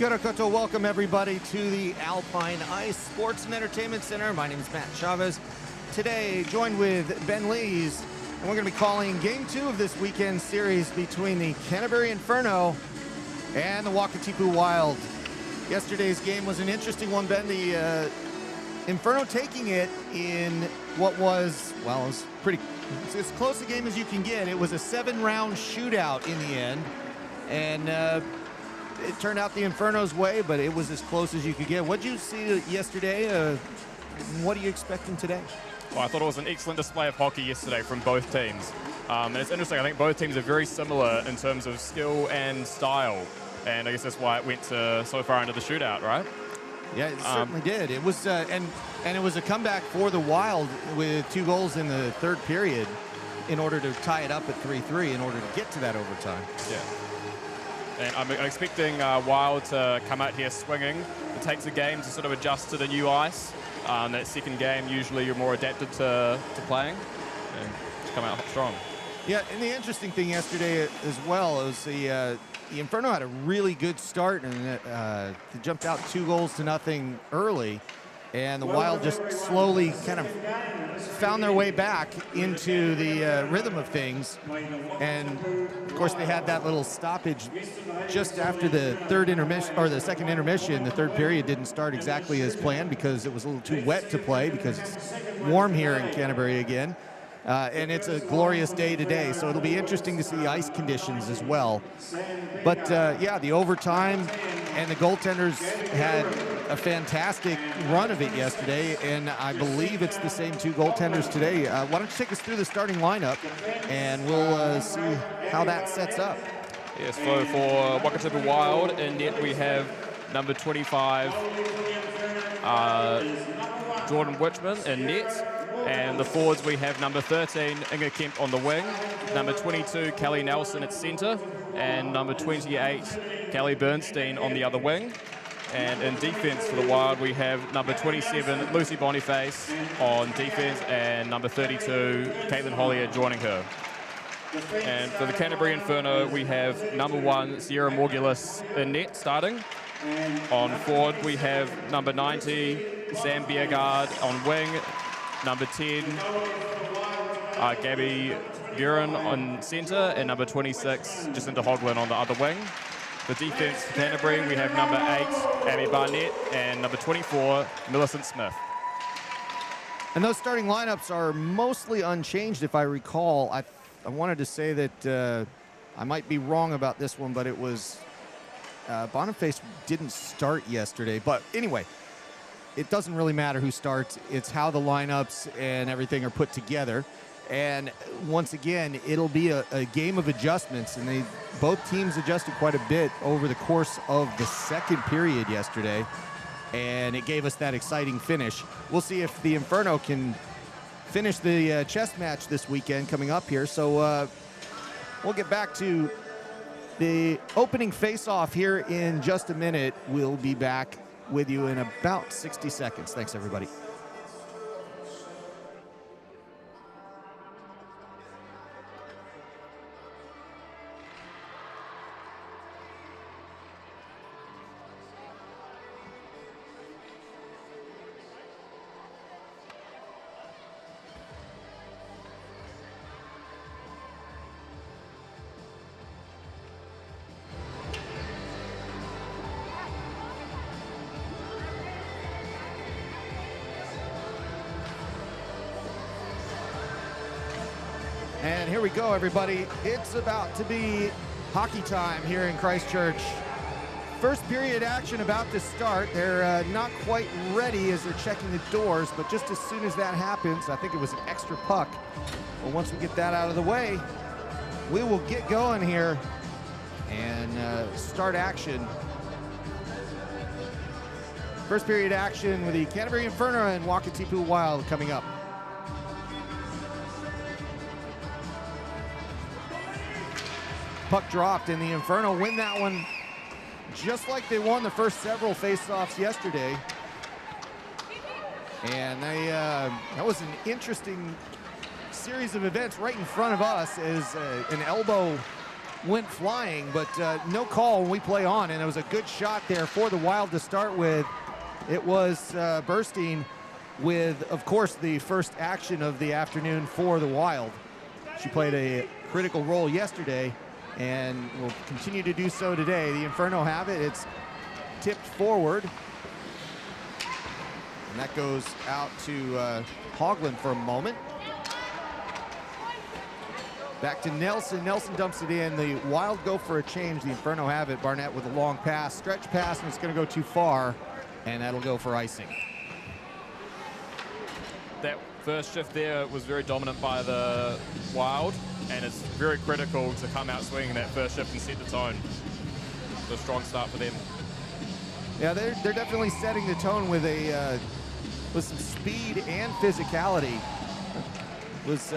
Kia ora koutou. Welcome everybody to the Alpine Ice Sports and Entertainment Center. My name is Matt Chavez. Today, joined with Ben Lees, and we're going to be calling Game 2 of this weekend series between the Canterbury Inferno and the Wakatipu Wild. Yesterday's game was an interesting one, Ben. The Inferno taking it in what was, well, it was it's as close a game as you can get. It was a 7-round shootout in the end, and it turned out the Inferno's way, but it was as close as you could get. What did you see yesterday? What are you expecting today? Well, I thought it was an excellent display of hockey yesterday from both teams. And it's interesting, I think both teams are very similar in terms of skill and style. And I guess that's why it went so far into the shootout, right? Yeah, it certainly did. It was, and it was a comeback for the Wild with 2 goals in the third period in order to tie it up at 3-3 in order to get to that overtime. Yeah. And I'm expecting Wild to come out here swinging. It takes a game to sort of adjust to the new ice. That second game, usually you're more adapted to playing and to come out strong. Yeah, and the interesting thing yesterday as well was the Inferno had a really good start, and they jumped out 2-0 early, and the Wild just slowly kind of found their way back into the rhythm of things. And of course, they had that little stoppage just after the third intermission, or the second intermission. The third period didn't start exactly as planned because it was a little too wet to play because it's warm here in Canterbury again. And it's a glorious day today, so it'll be interesting to see ice conditions as well. But yeah, the overtime and the goaltenders had a fantastic run of it yesterday, and I believe it's the same 2 goaltenders today. Why don't you take us through the starting lineup, and we'll see how that sets up. Yes, so for Wakatipu Wild, in net we have number 25, Jordan Witchman in net. And the forwards, we have number 13, Inga Kemp on the wing, number 22, Kelly Nelson at centre, and number 28, Kelly Bernstein on the other wing. And in defence for the Wild, we have number 27, Lucy Boniface on defence, and number 32, Caitlin Hollier joining her. And for the Canterbury Inferno, we have number 1, Sierra Morgulis in net starting. On forward, we have number 90, Sam Biergaard on wing, number 10, Gabby Guerin on centre, and number 26, Jacinta Hoglin on the other wing. For defence for Canterbury, we have number 8, Abby Barnett, and number 24, Millicent Smith. And those starting lineups are mostly unchanged, if I recall. I wanted to say that I might be wrong about this one, but it was Boniface didn't start yesterday. But anyway, it doesn't really matter who starts. It's how the lineups and everything are put together. And once again, it'll be a game of adjustments, and both teams adjusted quite a bit over the course of the second period yesterday, and it gave us that exciting finish. We'll see if the Inferno can finish the chess match this weekend coming up here. So we'll get back to the opening face-off here in just a minute. We'll be back with you in about 60 seconds. Thanks, everybody. And here we go, everybody. It's about to be hockey time here in Christchurch. First period action about to start. They're not quite ready as they're checking the doors, but just as soon as that happens, I think it was an extra puck. But once we get that out of the way, we will get going here and start action. First period action with the Canterbury Inferno and Wakatipu Wild coming up. Puck dropped, and the Inferno win that one just like they won the first several face-offs yesterday. And that was an interesting series of events right in front of us as an elbow went flying, but no call when we play on, and it was a good shot there for the Wild to start with. It was Burstein with, of course, the first action of the afternoon for the Wild. She played a critical role yesterday and will continue to do so today. The Inferno have it. It's tipped forward, and that goes out to Hoagland for a moment. Back to Nelson. Nelson dumps it in. The Wild go for a change. The Inferno have it. Barnett with a long pass, stretch pass, and it's going to go too far, and that'll go for icing. That first shift there was very dominant by the Wild, and it's very critical to come out swinging that first shift and set the tone. So a strong start for them. Yeah, they're definitely setting the tone with some speed and physicality. It was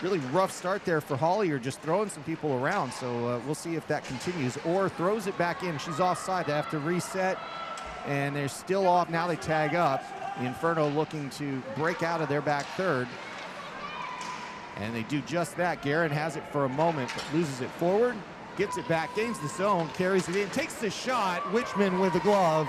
really rough start there for Hollier, just throwing some people around. So we'll see if that continues, or throws it back in. She's offside. They have to reset, and they're still off. Now they tag up. The Inferno looking to break out of their back third. And they do just that. Guerin has it for a moment, but loses it forward. Gets it back, gains the zone, carries it in, takes the shot. Wichmann with the glove.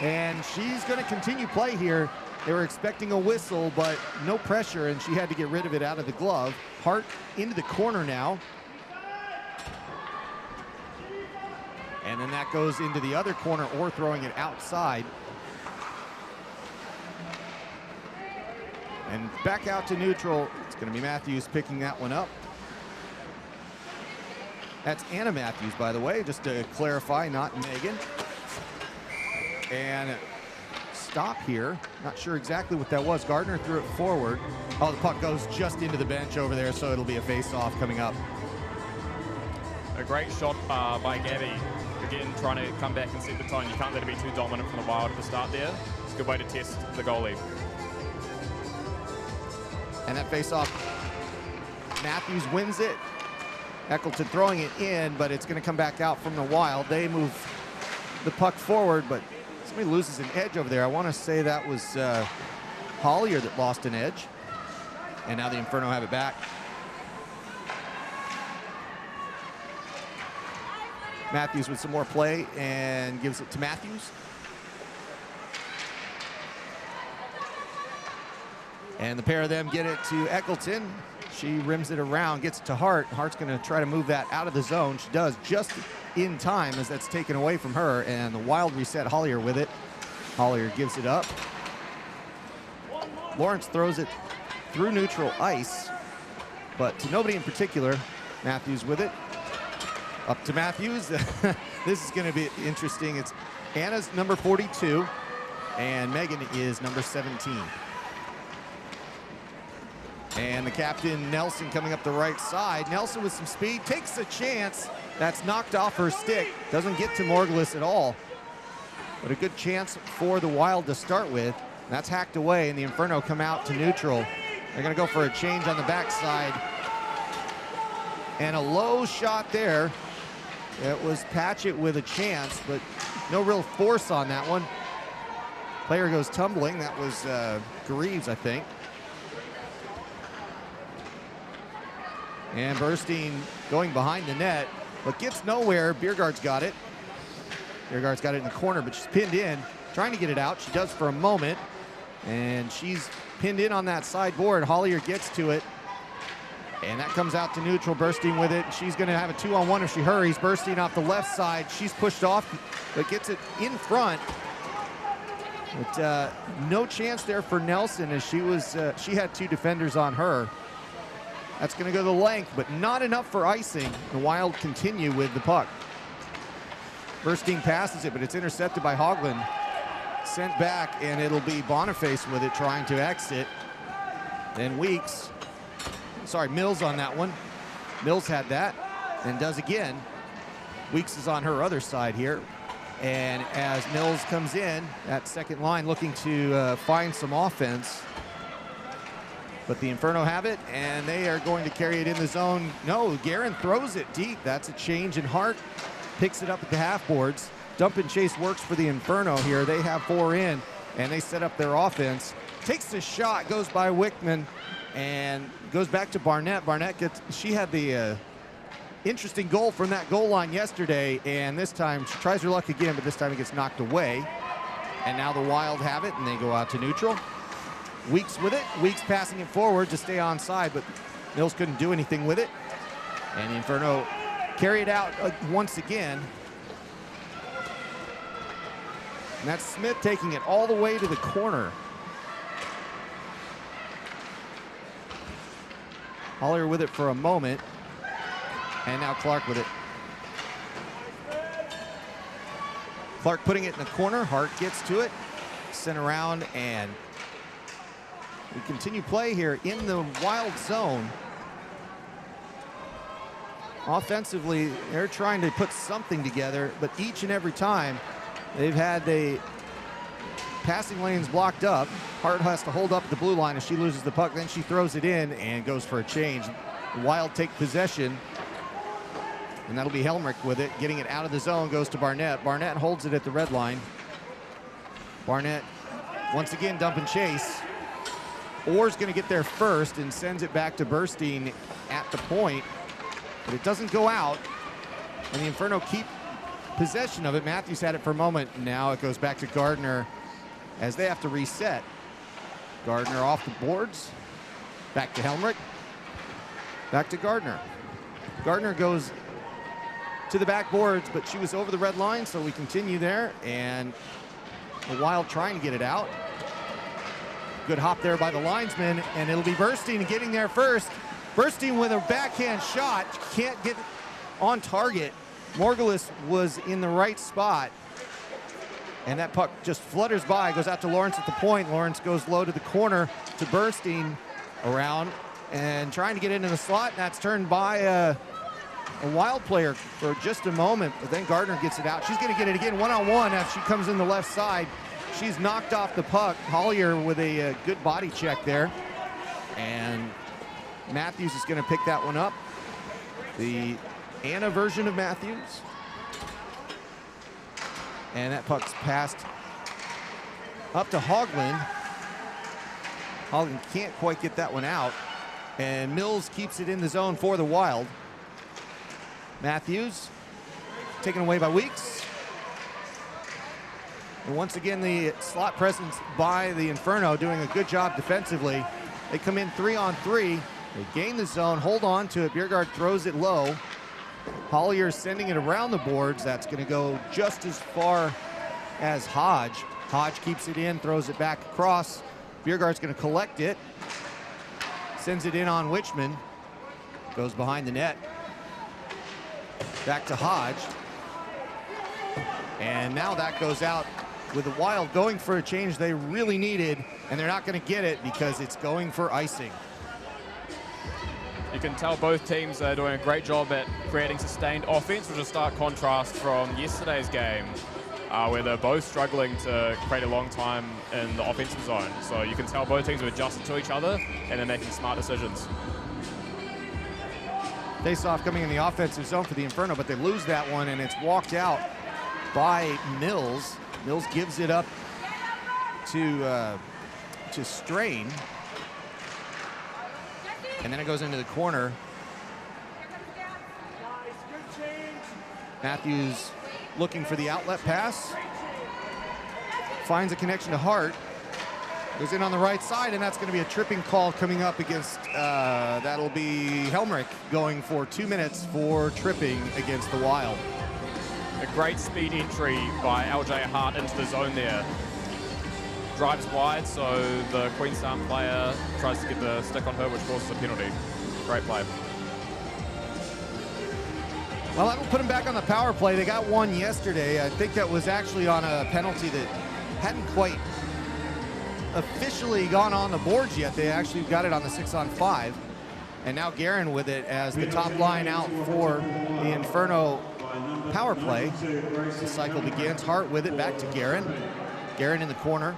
And she's going to continue play here. They were expecting a whistle, but no pressure, and she had to get rid of it out of the glove. Hart into the corner now. And then that goes into the other corner, or throwing it outside. And back out to neutral. It's going to be Matthews picking that one up. That's Anna Matthews, by the way, just to clarify, not Megan. And stop here. Not sure exactly what that was. Gardner threw it forward. Oh, the puck goes just into the bench over there, so it'll be a face-off coming up. A great shot by Gabby. Again, trying to come back and set the tone. You can't let it be too dominant from the Wild at the start there. It's a good way to test the goalie. And that face-off, Matthews wins it. Eccleton throwing it in, but it's going to come back out from the Wild. They move the puck forward, but somebody loses an edge over there. I want to say that was Hollier that lost an edge. And now the Inferno have it back. Matthews with some more play and gives it to Matthews. And the pair of them get it to Eccleton. She rims it around, gets it to Hart. Hart's going to try to move that out of the zone. She does just in time as that's taken away from her, and the Wild reset Hollier with it. Hollier gives it up. Lawrence throws it through neutral ice, but to nobody in particular. Matthews with it. Up to Matthews. This is going to be interesting. It's Anna's number 42, and Megan is number 17. And the captain, Nelson, coming up the right side. Nelson with some speed, takes a chance. That's knocked off her stick. Doesn't get to Morgulus at all. But a good chance for the Wild to start with. That's hacked away, and the Inferno come out to neutral. They're going to go for a change on the backside. And a low shot there. It was Patchett with a chance, but no real force on that one. Player goes tumbling. That was Greaves, I think. And Burstein going behind the net, but gets nowhere. Biergaard's got it. Biergaard's got it in the corner, but she's pinned in, trying to get it out. She does for a moment, and she's pinned in on that side board. Hollier gets to it, and that comes out to neutral. Burstein with it. She's going to have a 2-on-1 if she hurries. Burstein off the left side. She's pushed off, but gets it in front. But no chance there for Nelson, as she had two defenders on her. That's going to go the length, but not enough for icing. The Wild continue with the puck. Burstein passes it, but it's intercepted by Hoagland. Sent back, and it'll be Boniface with it, trying to exit. Then Mills on that one. Mills had that, and does again. Weeks is on her other side here. And as Mills comes in, that second line looking to find some offense. But the Inferno have it, and they are going to carry it in the zone. No, Guerin throws it deep. That's a change, and Hart picks it up at the half boards. Dump and chase works for the Inferno here. They have 4 in, and they set up their offense. Takes the shot, goes by Wichmann, and goes back to Barnett. Barnett she had the interesting goal from that goal line yesterday, and this time she tries her luck again, but this time it gets knocked away. And now the Wild have it, and they go out to neutral. Weeks with it. Weeks passing it forward to stay onside, but Mills couldn't do anything with it. And the Inferno carry it out once again. And that's Smith taking it all the way to the corner. Hollier with it for a moment. And now Clark with it. Clark putting it in the corner. Hart gets to it. Sent around, and we continue play here in the Wild zone. Offensively, they're trying to put something together, but each and every time they've had the passing lanes blocked up. Hart has to hold up the blue line as she loses the puck. Then she throws it in and goes for a change. The Wild take possession, and that'll be Helmrich with it. Getting it out of the zone goes to Barnett. Barnett holds it at the red line. Barnett once again dump and chase. Orr's going to get there first and sends it back to Burstein at the point, but it doesn't go out, and the Inferno keep possession of it. Matthews had it for a moment. Now it goes back to Gardner as they have to reset. Gardner off the boards. Back to Helmrich. Back to Gardner. Gardner goes to the backboards, but she was over the red line, so we continue there, and the Wild trying to get it out. Good hop there by the linesman, and it'll be Burstein getting there first. Burstein with a backhand shot, can't get on target. Morgulis was in the right spot, and that puck just flutters by, goes out to Lawrence at the point. Lawrence goes low to the corner to Burstein around and trying to get into the slot, and that's turned by a Wild player for just a moment, but then Gardner gets it out. She's going to get it again one-on-one as she comes in the left side. She's knocked off the puck. Hollier with a good body check there, and Matthews is going to pick that one up. The Anna version of Matthews. And that puck's passed up to Hoagland. Hoagland can't quite get that one out, and Mills keeps it in the zone for the Wild. Matthews taken away by Weeks. And once again, the slot presence by the Inferno doing a good job defensively. They come in 3-on-3. They gain the zone, hold on to it. Bjerregaard throws it low. Hollier sending it around the boards. That's going to go just as far as Hodge. Hodge keeps it in, throws it back across. Bjerregaard's going to collect it. Sends it in on Wichman. Goes behind the net. Back to Hodge. And now that goes out with the Wild going for a change they really needed, and they're not going to get it because it's going for icing. You can tell both teams are doing a great job at creating sustained offense, which is a stark contrast from yesterday's game, where they're both struggling to create a long time in the offensive zone. So you can tell both teams have adjusted to each other and they're making smart decisions. Face-off coming in the offensive zone for the Inferno, but they lose that one, and it's walked out by Mills. Mills gives it up to Strain. And then it goes into the corner. Matthews looking for the outlet pass. Finds a connection to Hart. Goes in on the right side, and that's going to be a tripping call coming up against, that'll be Helmrich going for 2 minutes for tripping against the Wild. A great speed entry by LJ Hart into the zone there. Drives wide, so the Queenstown player tries to get the stick on her, which causes a penalty. Great play. Well, that'll put them back on the power play. They got one yesterday. I think that was actually on a penalty that hadn't quite officially gone on the boards yet. They actually got it on the 6-on-5. And now Guerin with it as the top line out for the Inferno power play. The cycle begins. Hart with it, back to Guerin. Guerin in the corner.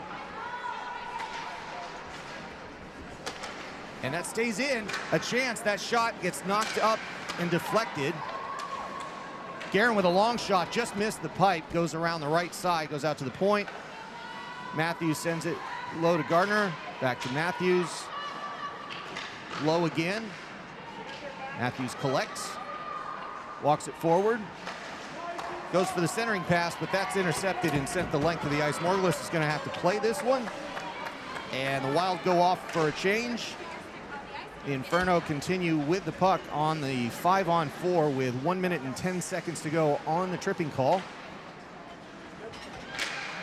And that stays in. A chance. That shot gets knocked up and deflected. Guerin with a long shot, just missed the pipe, goes around the right side, goes out to the point. Matthews sends it low to Gardner, back to Matthews. Low again. Matthews collects. walks it forward. Goes for the centering pass, but that's intercepted and sent the length of the ice. Morgulus is going to have to play this one. And the Wild go off for a change. The Inferno continue with the puck on the 5-on-4 with 1 minute and 10 seconds to go on the tripping call.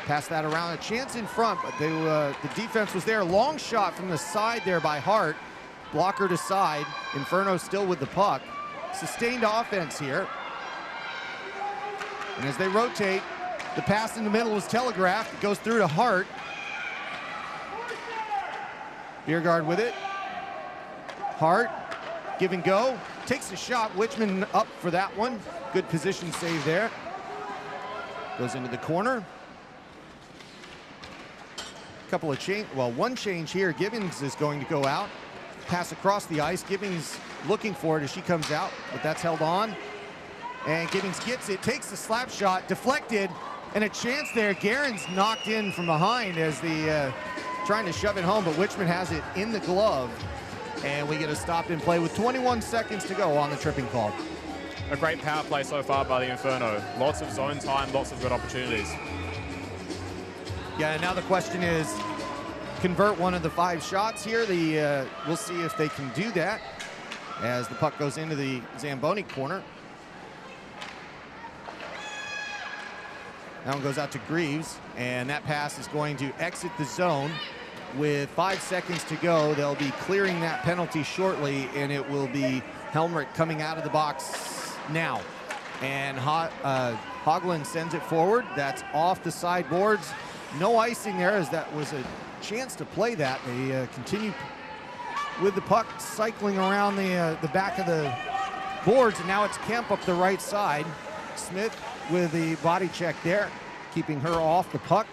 Pass that around, a chance in front, but the defense was there. Long shot from the side there by Hart. Blocker to side. Inferno still with the puck. Sustained offense here. And as they rotate, the pass in the middle was telegraphed. It goes through to Hart. Bjerregaard with it. Hart, give and go. Takes a shot. Wichmann up for that one. Good position save there. Goes into the corner. Couple of change, well, one change here. Gibbons is going to go out. Pass across the ice. Gibbons looking for it as she comes out, but that's held on. And Gibbons gets it, takes the slap shot, deflected, and a chance there. Guerin's knocked in from behind as the trying to shove it home, but Wichmann has it in the glove. And we get a stop in play with 21 seconds to go on the tripping call. A great power play so far by the Inferno. Lots of zone time, lots of good opportunities. Yeah, now the question is, convert one of the 5 shots here. We'll see if they can do that as the puck goes into the Zamboni corner. That one goes out to Greaves, and that pass is going to exit the zone. With 5 seconds to go, they'll be clearing that penalty shortly, and it will be Helmrich coming out of the box now. And Hogland sends it forward. That's off the sideboards. No icing there, as that was a chance to play that. They continue with the puck cycling around the back of the boards, and now it's Kemp up the right side. Smith with the body check there, keeping her off the puck.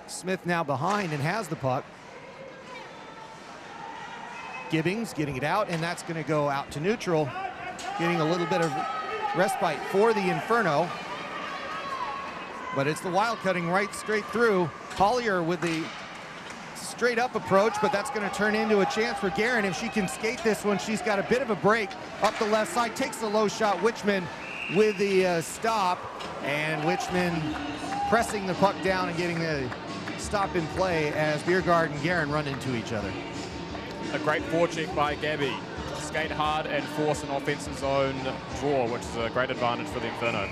Smith now behind and has the puck. Gibbings getting it out, and that's going to go out to neutral, getting a little bit of respite for the Inferno. But it's the Wild cutting right straight through. Collier with the straight up approach, but that's going to turn into a chance for Guerin. If she can skate this one, she's got a bit of a break up the left side, takes the low shot. Wichmann with the stop, and Wichmann pressing the puck down and getting the stop in play as Bjerregaard and Guerin run into each other. A great forecheck by Gabby. Skate hard and force an offensive zone draw, which is a great advantage for the Inferno.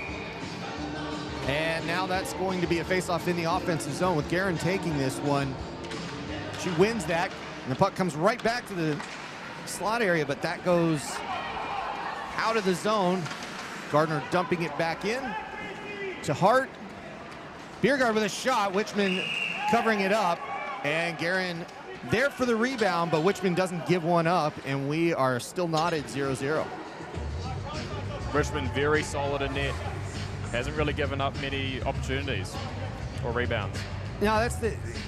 And now that's going to be a face-off in the offensive zone with Guerin taking this one. She wins that, and the puck comes right back to the slot area, but that goes out of the zone. Gardner dumping it back in to Hart. Bjerregaard with a shot, Wichmann covering it up, and Guerin there for the rebound, but Wichmann doesn't give one up, and we are still not at 0-0. Wichmann very solid in net. Hasn't really given up many opportunities or rebounds. No,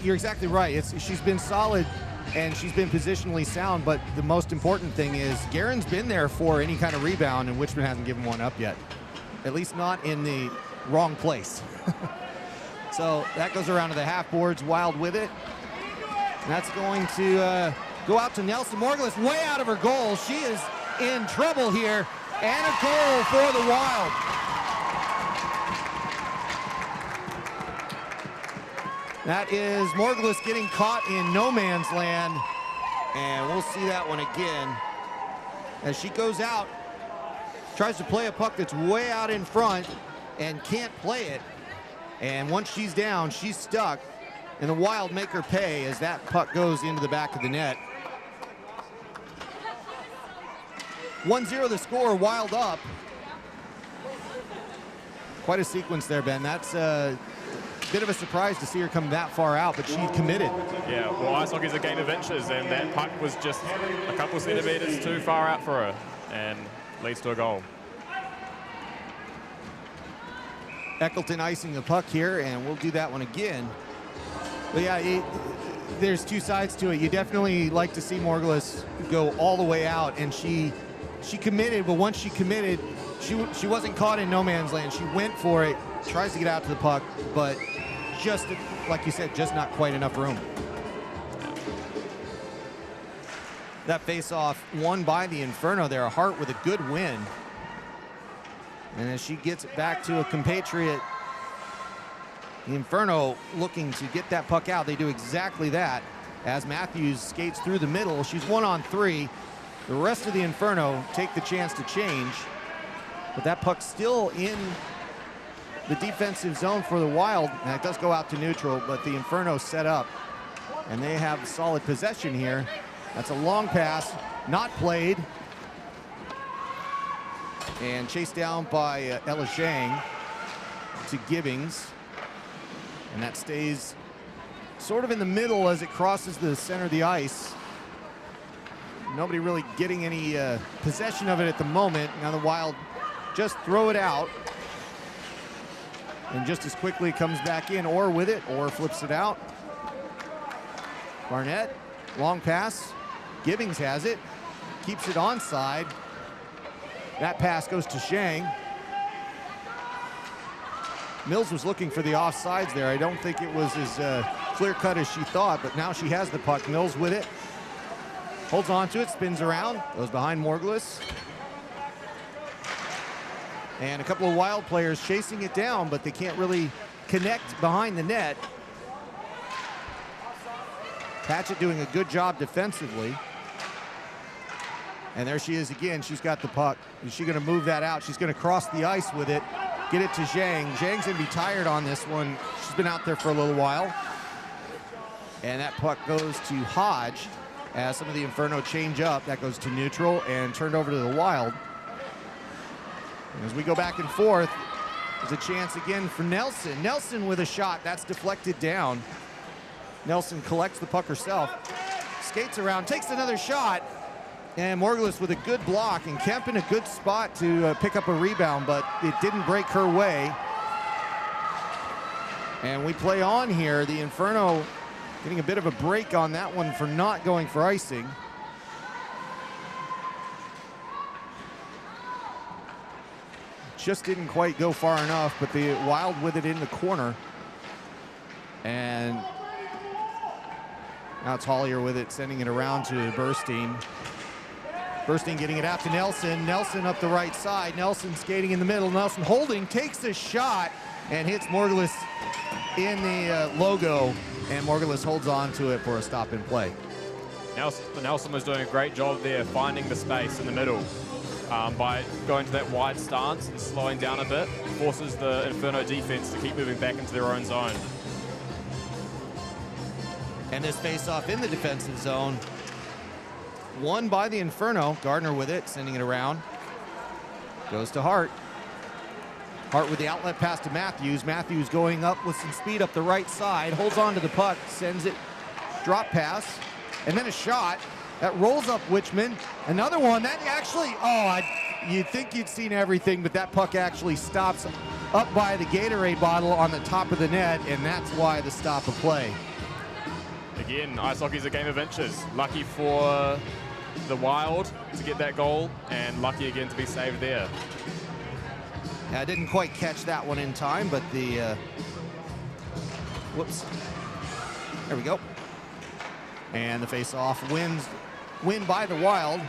you're exactly right. She's been solid and she's been positionally sound, but the most important thing is Guerin's been there for any kind of rebound, and Wichmann hasn't given one up yet. At least not in the wrong place. So that goes around to the half boards, Wild with it. And that's going to go out to Nelson Morgulus, way out of her goal. She is in trouble here, and a goal for the Wild. That is Morgulus getting caught in no man's land, and we'll see that one again as she goes out, tries to play a puck that's way out in front and can't play it. And once she's down, she's stuck, and the Wild make her pay as that puck goes into the back of the net. 1-0 the score, Wild up. Quite a sequence there, Ben. That's a bit of a surprise to see her come that far out, but she committed. Yeah, well, ice hockey is a game of inches, and that puck was just a couple centimeters too far out for her, and leads to a goal. Eccleton icing the puck here, and we'll do that one again. But yeah, there's two sides to it. You definitely like to see Morgulus go all the way out, and she committed, but once she committed, she wasn't caught in no man's land. She went for it, tries to get out to the puck, but just, like you said, just not quite enough room. That face-off won by the Inferno there. Hart with a good win. And as she gets it back to a compatriot, the Inferno looking to get that puck out. They do exactly that. As Matthews skates through the middle, she's 1-on-3. The rest of the Inferno take the chance to change. But that puck's still in the defensive zone for the Wild. And it does go out to neutral, but the Inferno set up. And they have solid possession here. That's a long pass, not played. And chased down by Ella Zhang to Gibbings. And that stays sort of in the middle as it crosses the center of the ice. Nobody really getting any possession of it at the moment. Now the Wild just throw it out. And just as quickly comes back in, or with it, or flips it out. Barnett, long pass. Gibbings has it, keeps it onside. That pass goes to Zhang. Mills was looking for the offsides there. I don't think it was as clear-cut as she thought, but now she has the puck. Mills with it, holds on to it, spins around, goes behind Morgulus. And a couple of Wild players chasing it down, but they can't really connect behind the net. Patchett doing a good job defensively. And there she is again. She's got the puck. Is she going to move that out? She's going to cross the ice with it, get it to Zhang. Zhang's going to be tired on this one. She's been out there for a little while. And that puck goes to Hodge as some of the Inferno change up. That goes to neutral and turned over to the Wild. And as we go back and forth, there's a chance again for Nelson. Nelson with a shot. That's deflected down. Nelson collects the puck herself, skates around, takes another shot. And Morgulus with a good block, and Kemp in a good spot to pick up a rebound, but it didn't break her way. And we play on here. The Inferno getting a bit of a break on that one for not going for icing. Just didn't quite go far enough, but the Wild with it in the corner. And now it's Hollier with it, sending it around to Burstein. Burstein getting it out to Nelson. Nelson up the right side. Nelson skating in the middle. Nelson holding, takes a shot, and hits Morgulus in the logo. And Morgulus holds on to it for a stop and play. Nelson was doing a great job there, finding the space in the middle by going to that wide stance and slowing down a bit. Forces the Inferno defense to keep moving back into their own zone. And this face-off in the defensive zone, won by the Inferno. Gardner with it, sending it around. Goes to Hart. Hart with the outlet pass to Matthews. Matthews going up with some speed up the right side, holds on to the puck, sends it, drop pass, and then a shot that rolls up Wichmann. Another one that actually, you'd think you'd seen everything, but that puck actually stops up by the Gatorade bottle on the top of the net, and that's why the stop of play. Again, ice hockey's a game of inches. Lucky for the Wild to get that goal, and lucky again to be saved there. I didn't quite catch that one in time, but the, whoops. There we go. And the face-off win by the Wild.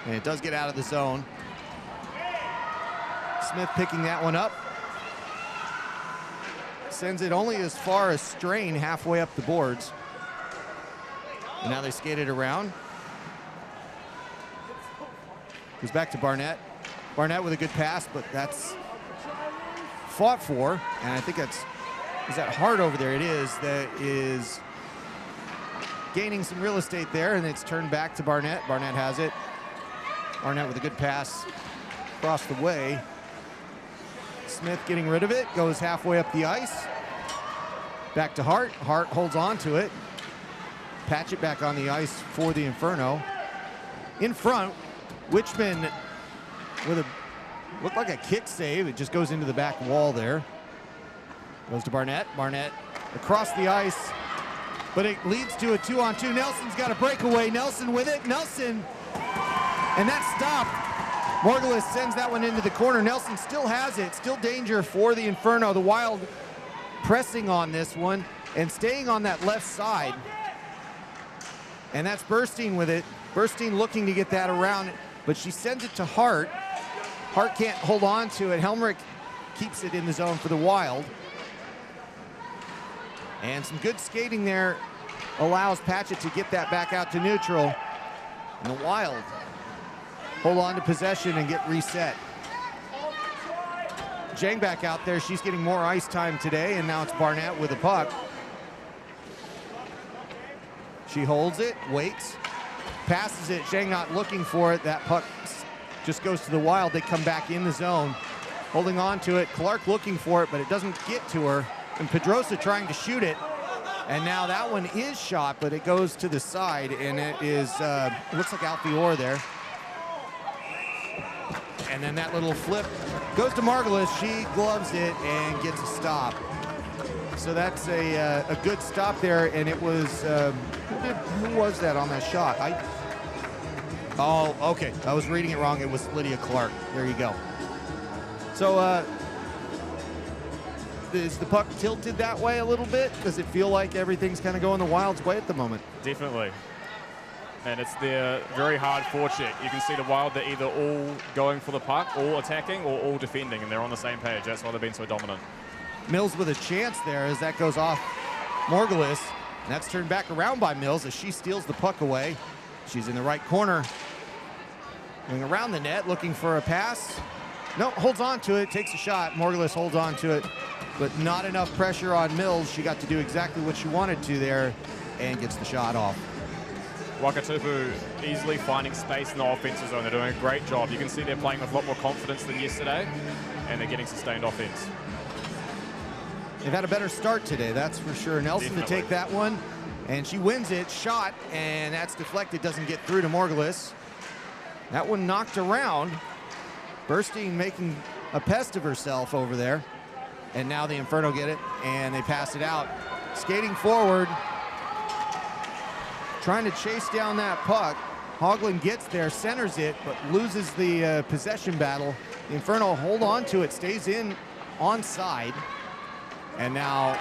And it does get out of the zone. Smith picking that one up. Sends it only as far as Strain, halfway up the boards. And now they skate it around. Goes back to Barnett. Barnett with a good pass, but that's fought for. And I think is that Hart over there? It is. That is gaining some real estate there, and it's turned back to Barnett. Barnett has it. Barnett with a good pass across the way. Smith getting rid of it, goes halfway up the ice. Back to Hart. Hart holds on to it. Patchett back on the ice for the Inferno. In front, Wichmann with a, looked like a kick save. It just goes into the back wall there. Goes to Barnett. Barnett across the ice, but it leads to a 2-on-2. Nelson's got a breakaway. Nelson with it. Nelson, and that stopped. Morgulus sends that one into the corner. Nelson still has it. Still danger for the Inferno. The Wild pressing on this one and staying on that left side. And that's Burstein with it. Burstein looking to get that around, but she sends it to Hart. Hart can't hold on to it. Helmrich keeps it in the zone for the Wild. And some good skating there allows Patchett to get that back out to neutral. And the Wild hold on to possession and get reset. Zhang back out there. She's getting more ice time today, and now it's Barnett with the puck. She holds it, waits, passes it. Zhang not looking for it. That puck just goes to the Wild. They come back in the zone, holding on to it. Clark looking for it, but it doesn't get to her. And Pedrosa trying to shoot it. And now that one is shot, but it goes to the side, and it is, it looks like Alfior there. And then that little flip goes to Margulis. She gloves it and gets a stop. So that's a good stop there, and it was, who was that on that shot? Oh, okay, I was reading it wrong. It was Lydia Clark. There you go. So is the puck tilted that way a little bit? Does it feel like everything's kind of going the Wild's way at the moment? Definitely. And it's their very hard forecheck. You can see the Wild, they're either all going for the puck, all attacking, or all defending, and they're on the same page. That's why they've been so dominant. Mills with a chance there as that goes off Morgulis. And that's turned back around by Mills as she steals the puck away. She's in the right corner. Going around the net, looking for a pass. No, holds on to it, takes a shot. Morgulis holds on to it, but not enough pressure on Mills. She got to do exactly what she wanted to there and gets the shot off. Wakatupu easily finding space in the offensive zone. They're doing a great job. You can see they're playing with a lot more confidence than yesterday, and they're getting sustained offense. They've had a better start today, that's for sure. Nelson Definitely. to take that one, and she wins it. Shot, and that's deflected, doesn't get through to Morgulis. That one knocked around. Burstein making a pest of herself over there. And now the Inferno get it, and they pass it out. Skating forward, trying to chase down that puck. Hoagland gets there, centers it, but loses the possession battle. The Inferno hold on to it, stays in onside. And now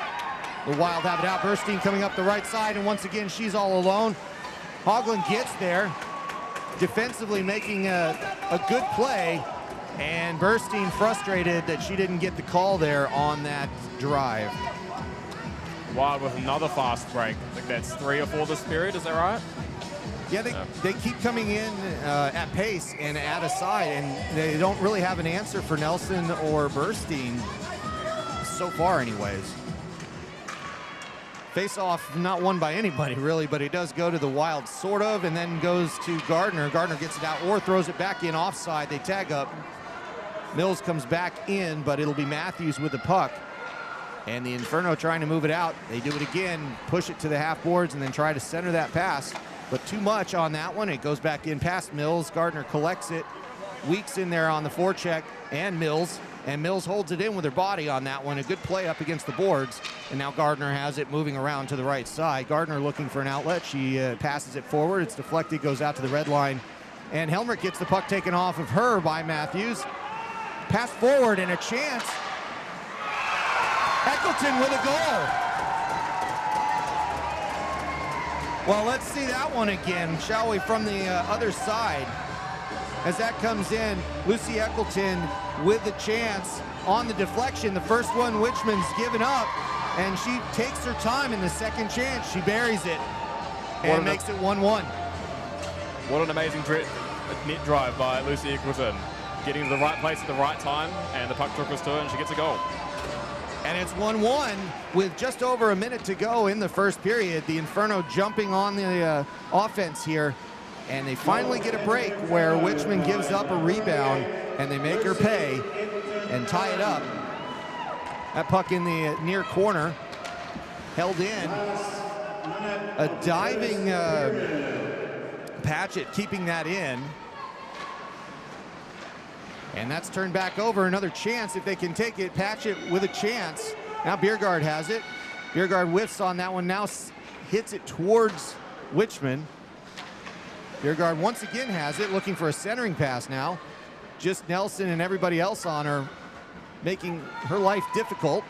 the Wild have it out. Burstein coming up the right side, and once again, she's all alone. Hoagland gets there, defensively making a good play, and Burstein frustrated that she didn't get the call there on that drive. Wild with another fast break. I think that's 3 or 4 this period, is that right? Yeah, they keep coming in at pace and at a side, and they don't really have an answer for Nelson or Burstein so far anyways. Face-off not won by anybody really, but it does go to the Wild sort of, and then goes to Gardner. Gardner gets it out or throws it back in offside. They tag up. Mills comes back in, but it'll be Matthews with the puck. And the Inferno trying to move it out. They do it again, push it to the half boards, and then try to center that pass. But too much on that one. It goes back in past Mills. Gardner collects it. Weeks in there on the forecheck, and Mills. And Mills holds it in with her body on that one. A good play up against the boards. And now Gardner has it moving around to the right side. Gardner looking for an outlet. She passes it forward. It's deflected, goes out to the red line. And Helmrich gets the puck taken off of her by Matthews. Pass forward and a chance. Eccleton with a goal. Well, let's see that one again, shall we, from the other side. As that comes in, Lucy Eccleton with the chance on the deflection. The first one, Wichman's given up, and she takes her time in the second chance. She buries it and makes it 1-1. What an amazing net drive by Lucy Eccleton. Getting to the right place at the right time, and the puck trickles to her, and she gets a goal. And it's 1-1 with just over a minute to go in the first period. The Inferno jumping on the offense here, and they finally get a break where Wichman gives up a rebound, and they make her pay and tie it up. That puck in the near corner, held in. A diving Patchett keeping that in. And that's turned back over. Another chance if they can take it. Patchett with a chance. Now Biergaard has it. Biergaard whiffs on that one. Now hits it towards Wichman. Biergaard once again has it, looking for a centering pass now. Just Nelson and everybody else on her, making her life difficult.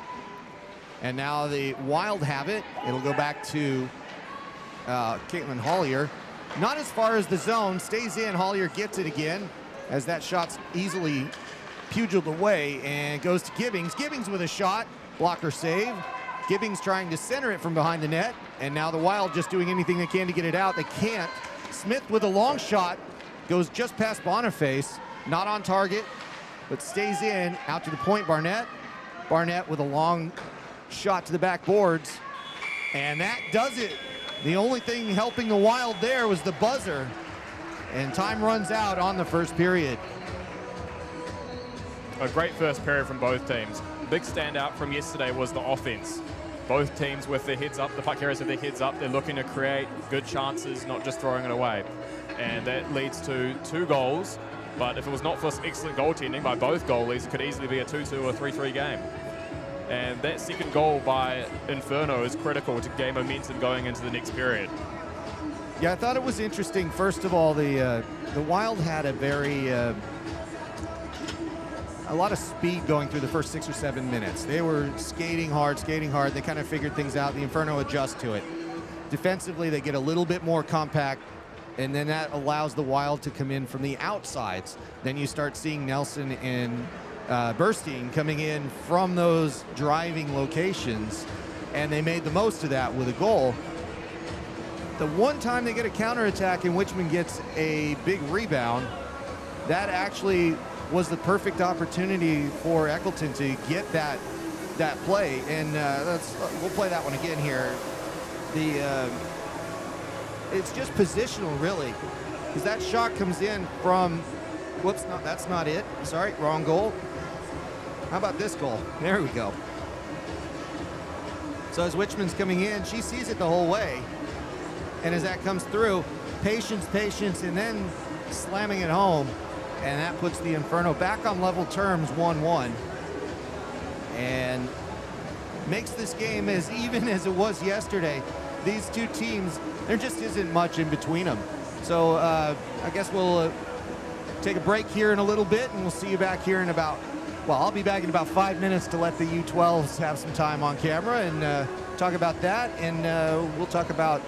And now the Wild have it. It'll go back to Caitlin Hollier. Not as far as the zone, stays in. Hollier gets it again as that shot's easily pugiled away and goes to Gibbings. Gibbings with a shot, blocker save. Gibbings trying to center it from behind the net, and now the Wild just doing anything they can to get it out. They can't. Smith with a long shot, goes just past Boniface, not on target, but stays in, out to the point, Barnett. Barnett with a long shot to the backboards, and that does it. The only thing helping the Wild there was the buzzer, and time runs out on the first period. A great first period from both teams. Big standout from yesterday was the offense. Both teams with their heads up, the puck carriers with their heads up, they're looking to create good chances, not just throwing it away. And that leads to 2 goals, but if it was not for excellent goaltending by both goalies, it could easily be a 2-2 or 3-3 game. And that second goal by Inferno is critical to gain momentum going into the next period. Yeah, I thought it was interesting. First of all, the Wild had a lot of speed going through the first 6 or 7 minutes. They were skating hard. They kind of figured things out. The Inferno adjust to it. Defensively, they get a little bit more compact, and then that allows the Wild to come in from the outsides. Then you start seeing Nelson and Burstein coming in from those driving locations, and they made the most of that with a goal. The one time they get a counterattack and Wichmann gets a big rebound, that actually was the perfect opportunity for Eccleton to get that play. And we'll play that one again here. It's just positional, really, because that shot comes in from, whoops, no, that's not it. Sorry, wrong goal. How about this goal? There we go. So as Wichmann's coming in, she sees it the whole way. And as that comes through, patience, and then slamming it home. And that puts the Inferno back on level terms, 1-1. And makes this game as even as it was yesterday. These two teams, there just isn't much in between them. So I guess we'll take a break here in a little bit, and we'll see you back here in about, well, I'll be back in about 5 minutes to let the U12s have some time on camera and talk about that. And we'll talk about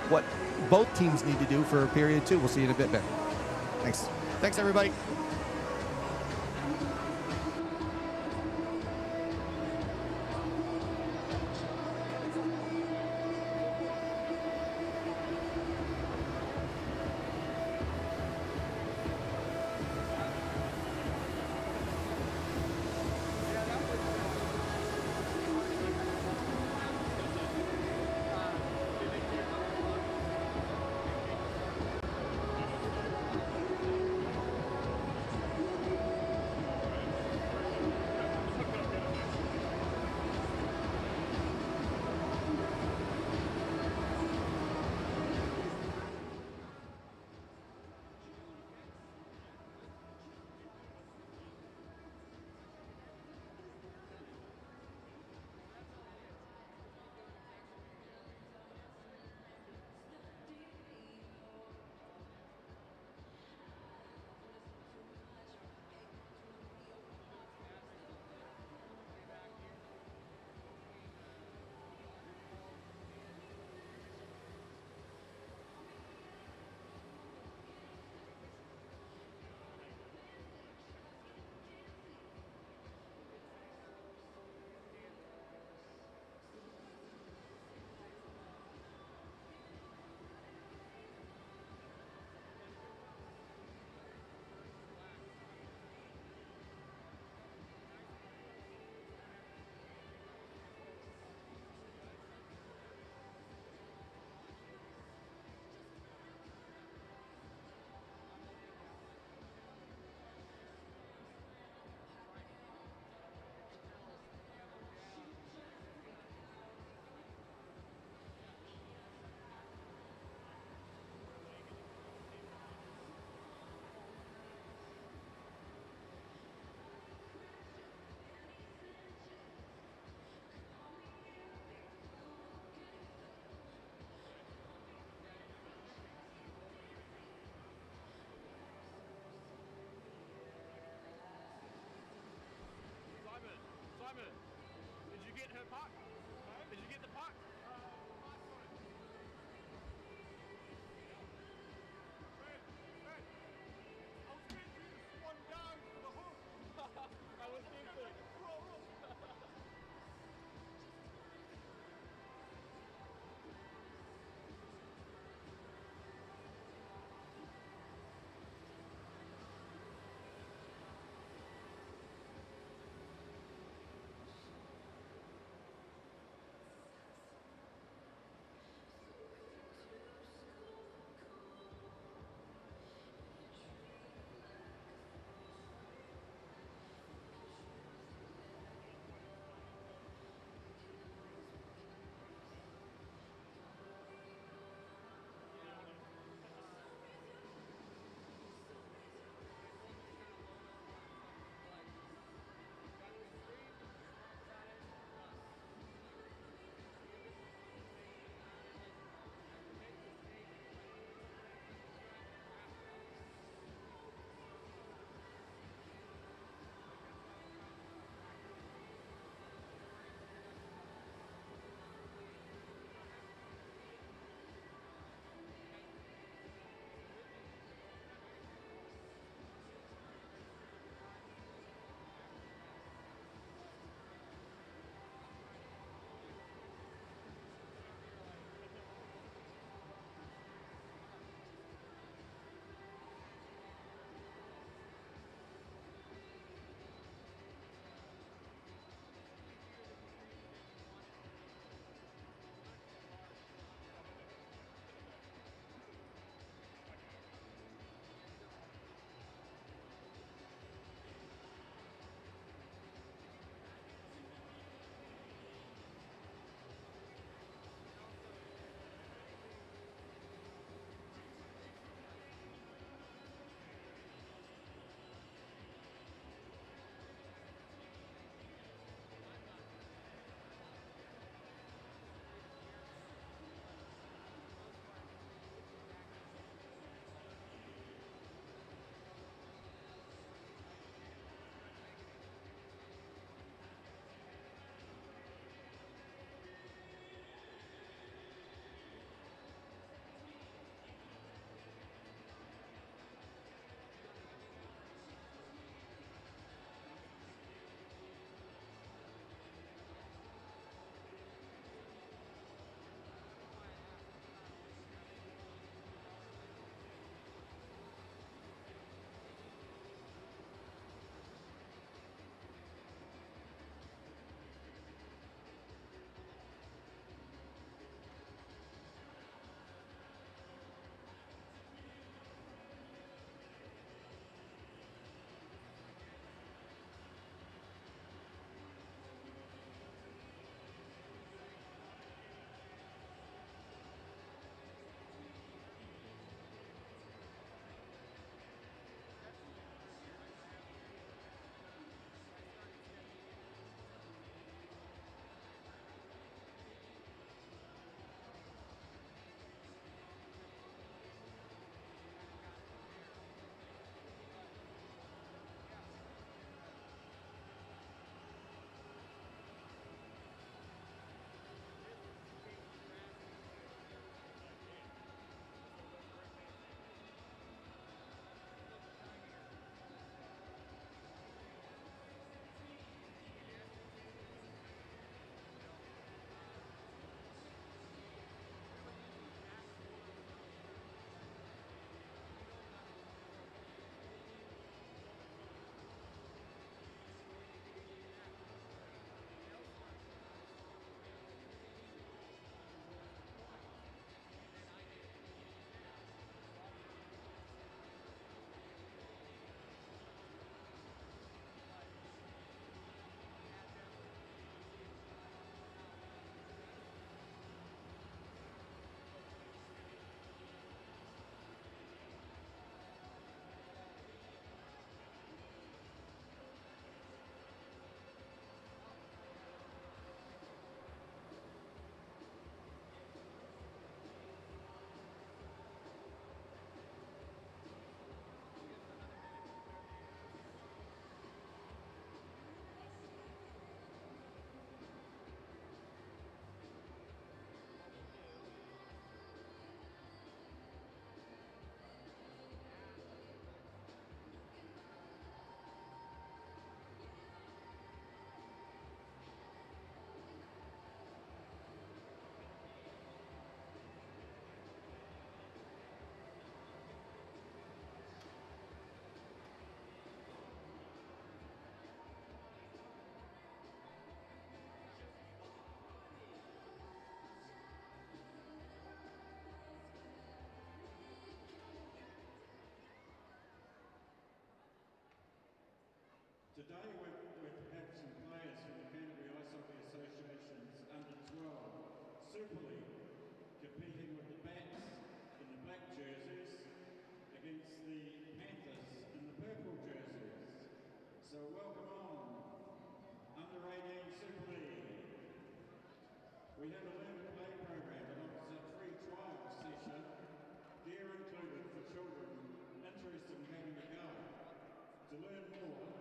what both teams need to do for period 2. We'll see you in a bit, Ben. Thanks. Thanks, everybody. Today we've had some players from the Canterbury Ice Hockey Association's under-12 Super League competing with the Bats in the black jerseys against the Panthers in the purple jerseys. So welcome on, under-18 Super League. We have a learn to play program and offers a free trial session, gear included for children interested in having a go. To learn more,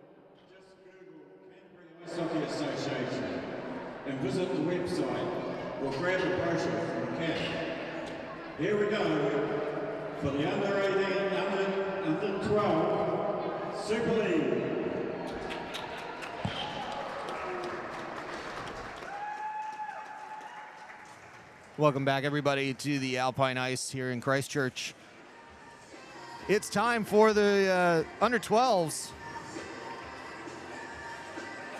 just Google Canterbury Ice Hockey Association and visit the website or grab a brochure from the cat. Here we go for the under-18, under-12 Super League. Welcome back, everybody, to the Alpine Ice here in Christchurch. It's time for the under-12s.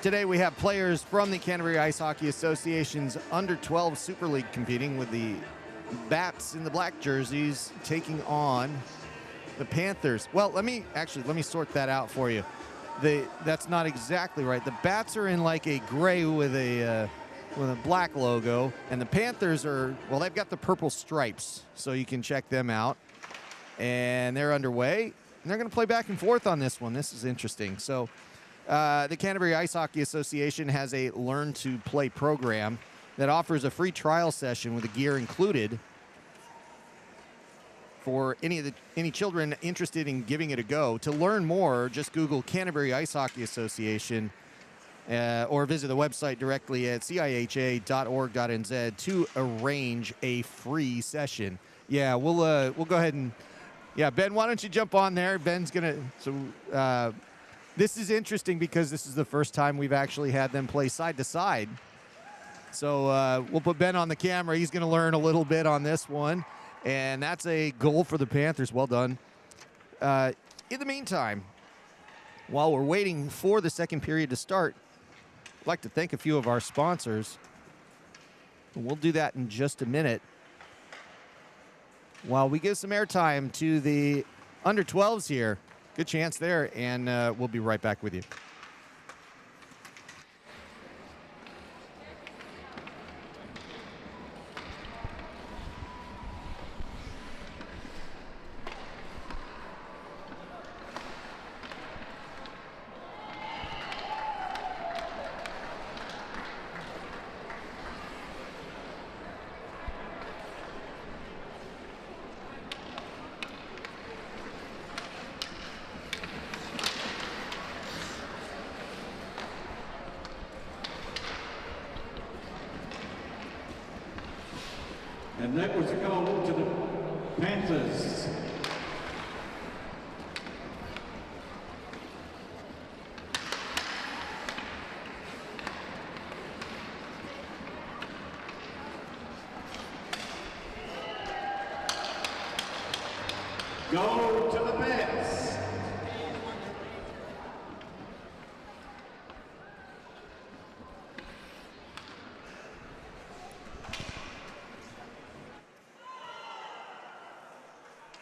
Today we have players from the Canterbury Ice Hockey Association's under-12 Super League competing with the Bats in the black jerseys taking on the Panthers. Well, let me sort that out for you. That's not exactly right. The Bats are in like a gray with a black logo, and the Panthers are, well, they've got the purple stripes, so you can check them out. And they're underway, and they're going to play back and forth on this one. This is interesting. So the Canterbury Ice Hockey Association has a Learn to Play program that offers a free trial session with the gear included for any children interested in giving it a go. To learn more, just Google Canterbury Ice Hockey Association or visit the website directly at ciha.org.nz to arrange a free session. Yeah, we'll go ahead and, yeah, Ben, why don't you jump on there? Ben's gonna, so this is interesting because this is the first time we've actually had them play side to side. So we'll put Ben on the camera. He's gonna learn a little bit on this one, and that's a goal for the Panthers. Well done. In the meantime, while we're waiting for the second period to start, I'd like to thank a few of our sponsors. We'll do that in just a minute, while we give some airtime to the under-12s here. Good chance there, and we'll be right back with you. And that was a goal to the Panthers. Goal to the Bats.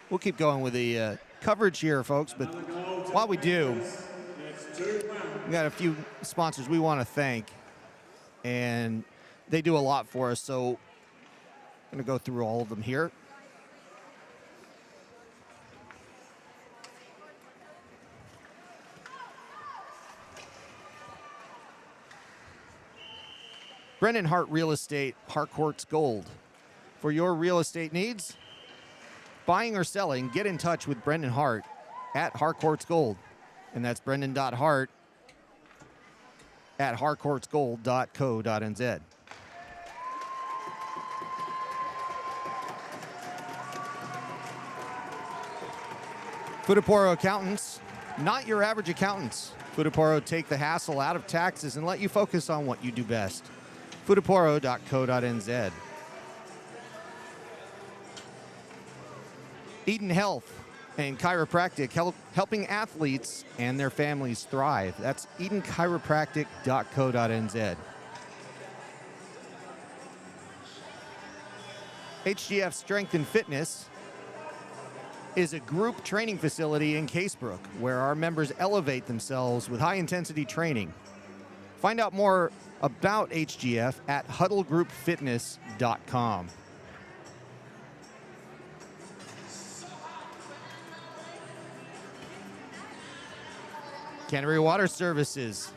We'll keep going with the coverage here, folks, but while we do, we got a few sponsors we want to thank, and they do a lot for us, so I'm going to go through all of them here. Brendan Hart Real Estate, Harcourt's Gold. For your real estate needs, buying or selling, get in touch with Brendan Hart at Harcourt's Gold. And that's brendan.hart at harcourtsgold.co.nz. Futaporo Accountants, not your average accountants. Futaporo take the hassle out of taxes and let you focus on what you do best. Futaporo.co.nz. Eden Health and Chiropractic, helping athletes and their families thrive. That's edenchiropractic.co.nz. HGF Strength and Fitness, is a group training facility in Casebrook where our members elevate themselves with high-intensity training. Find out more about HGF at huddlegroupfitness.com. Canterbury Water Services.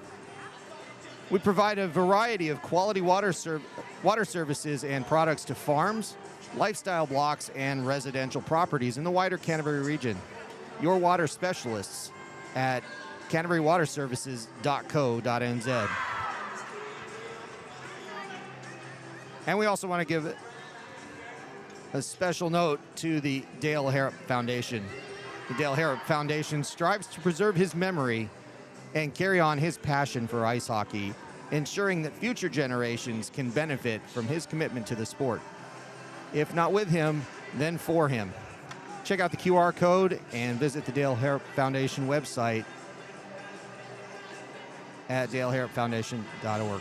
We provide a variety of quality water services and products to farms, lifestyle blocks, and residential properties in the wider Canterbury region. Your water specialists at canterburywaterservices.co.nz. And we also want to give a special note to the Dale Harrop Foundation. The Dale Harrop Foundation strives to preserve his memory and carry on his passion for ice hockey, ensuring that future generations can benefit from his commitment to the sport. If not with him, then for him. Check out the QR code and visit the Dale Harrop Foundation website at daleharropfoundation.org.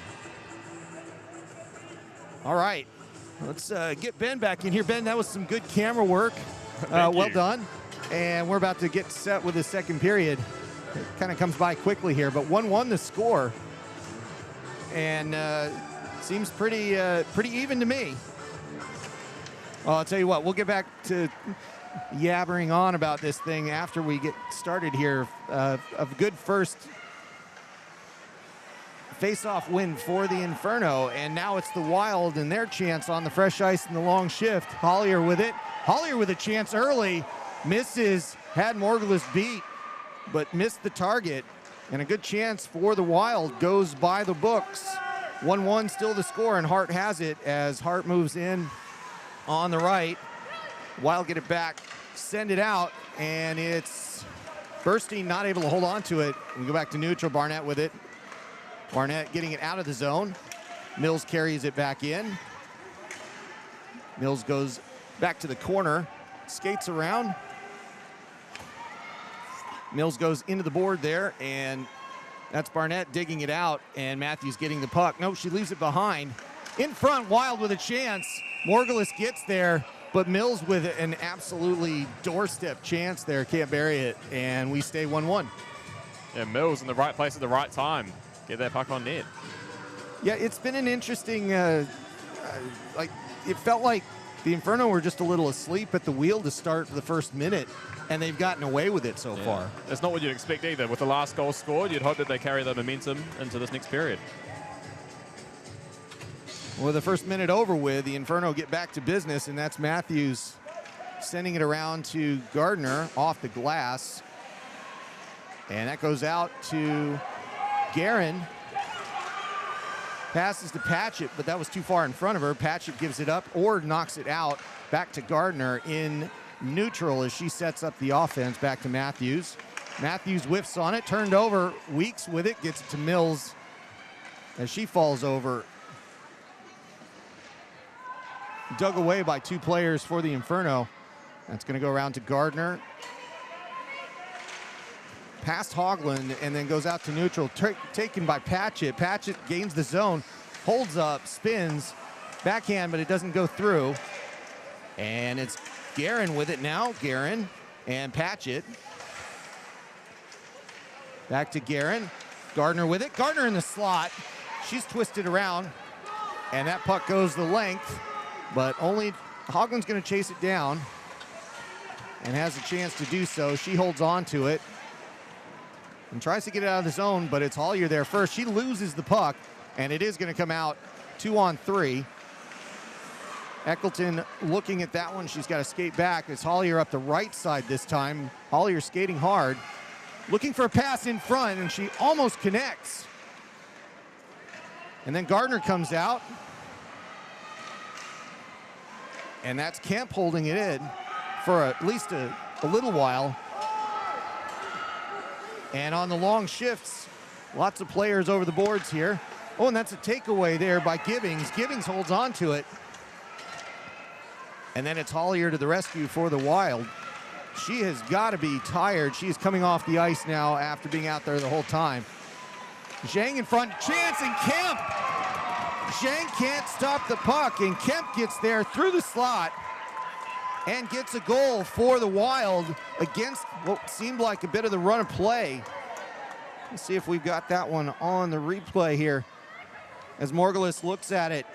All right, let's get Ben back in here. Ben, that was some good camera work. Well done. And we're about to get set with the second period. It kind of comes by quickly here, but 1-1 the score. And seems pretty even to me. Well, I'll tell you what, we'll get back to yabbering on about this thing after we get started here. A good first face-off win for the Inferno, and now it's the Wild and their chance on the fresh ice in the long shift. Hollier with it. Hollier with a chance early. Misses, had Morgulis beat, but missed the target. And a good chance for the Wild goes by the books. 1-1 still the score, and Hart has it as Hart moves in on the right. Wild get it back, send it out, and it's Burstein not able to hold on to it. We go back to neutral, Barnett with it. Barnett getting it out of the zone. Mills carries it back in. Mills goes back to the corner, skates around. Mills goes into the board there, and that's Barnett digging it out, and Matthews getting the puck. No, she leaves it behind. In front, Wild with a chance. Morgulis gets there, but Mills with an absolutely doorstep chance there. Can't bury it, and we stay 1-1. Yeah, Mills in the right place at the right time. Get that puck on net. Yeah, it's been an interesting, like, it felt like the Inferno were just a little asleep at the wheel to start the first minute, and they've gotten away with it so far. It's not what you'd expect either. With the last goal scored, you'd hope that they carry the momentum into this next period. Well, the first minute over with, the Inferno get back to business, and that's Matthews sending it around to Gardner off the glass. And that goes out to Guerin. Passes to Patchett, but that was too far in front of her. Patchett gives it up or knocks it out. Back to Gardner in neutral as she sets up the offense. Back to Matthews. Matthews whiffs on it, turned over. Weeks with it, gets it to Mills as she falls over. Dug away by two players for the Inferno. That's going to go around to Gardner. Past Hogland and then goes out to neutral, taken by Patchett. Patchett gains the zone, holds up, spins, backhand, but it doesn't go through. And it's Guerin with it now. Guerin and Patchett. Back to Guerin. Gardner with it. Gardner in the slot. She's twisted around, and that puck goes the length, but only Hogland's going to chase it down and has a chance to do so. She holds on to it and tries to get it out of the zone, but it's Hollier there first. She loses the puck, and it is going to come out 2-on-3. Eccleton looking at that one. She's got to skate back. It's Hollier up the right side this time. Hollier skating hard, looking for a pass in front, and she almost connects. And then Gardner comes out, and that's Kemp holding it in for at least a little while. And on the long shifts, lots of players over the boards here. Oh, and that's a takeaway there by Gibbings. Gibbings holds on to it. And then it's Hollier to the rescue for the Wild. She has got to be tired. She's coming off the ice now after being out there the whole time. Zhang in front, chance, and Kemp. Zhang can't stop the puck, and Kemp gets there through the slot. and gets a goal for the Wild against what seemed like a bit of the run of play. Let's see if we've got that one on the replay here. As Morgulis looks at it,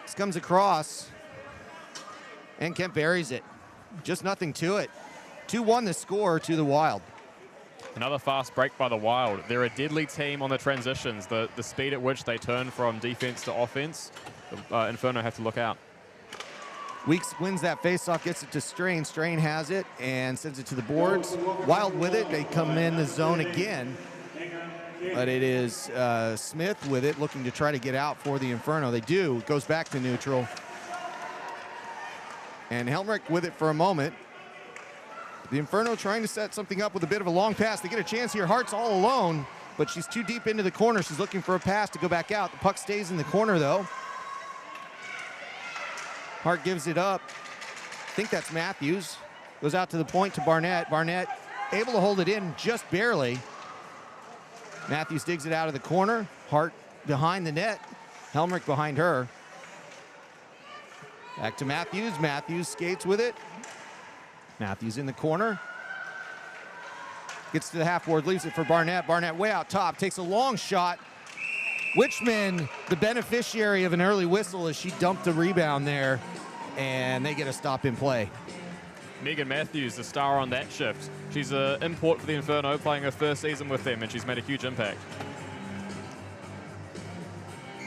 this comes across, and Kemp buries it. Just nothing to it. 2-1 the score to the Wild. Another fast break by the Wild. They're a deadly team on the transitions. The speed at which they turn from defense to offense, Inferno have to look out. Weeks wins that faceoff, gets it to Strain. Strain has it and sends it to the boards. Wild with it. They come in the zone again. But it is Smith with it, looking to try to get out for the Inferno. They do. It goes back to neutral. And Helmrich with it for a moment. The Inferno trying to set something up with a bit of a long pass. They get a chance here. Hart's all alone, but she's too deep into the corner. She's looking for a pass to go back out. The puck stays in the corner, though. Hart gives it up. I think that's Matthews. Goes out to the point to Barnett. Barnett able to hold it in just barely. Matthews digs it out of the corner. Hart behind the net. Helmrich behind her. Back to Matthews. Matthews skates with it. Matthews in the corner. Gets to the half board, leaves it for Barnett. Barnett way out top, takes a long shot. Witchman, the beneficiary of an early whistle as she dumped the rebound there, and they get a stop in play. Megan Matthews, the star on that shift. She's an import for the Inferno, playing her first season with them, and she's made a huge impact.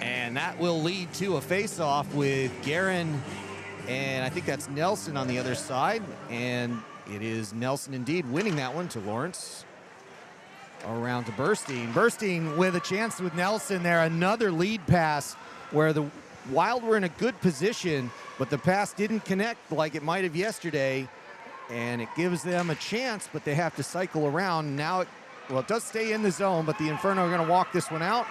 And that will lead to a face-off with Guerin, and I think that's Nelson on the other side. And it is Nelson indeed winning that one to Lawrence. Around to Burstein. Burstein with a chance with Nelson there. Another lead pass where the Wild were in a good position, but the pass didn't connect like it might have yesterday. And it gives them a chance, but they have to cycle around. Now, it does stay in the zone, but the Inferno are going to walk this one out.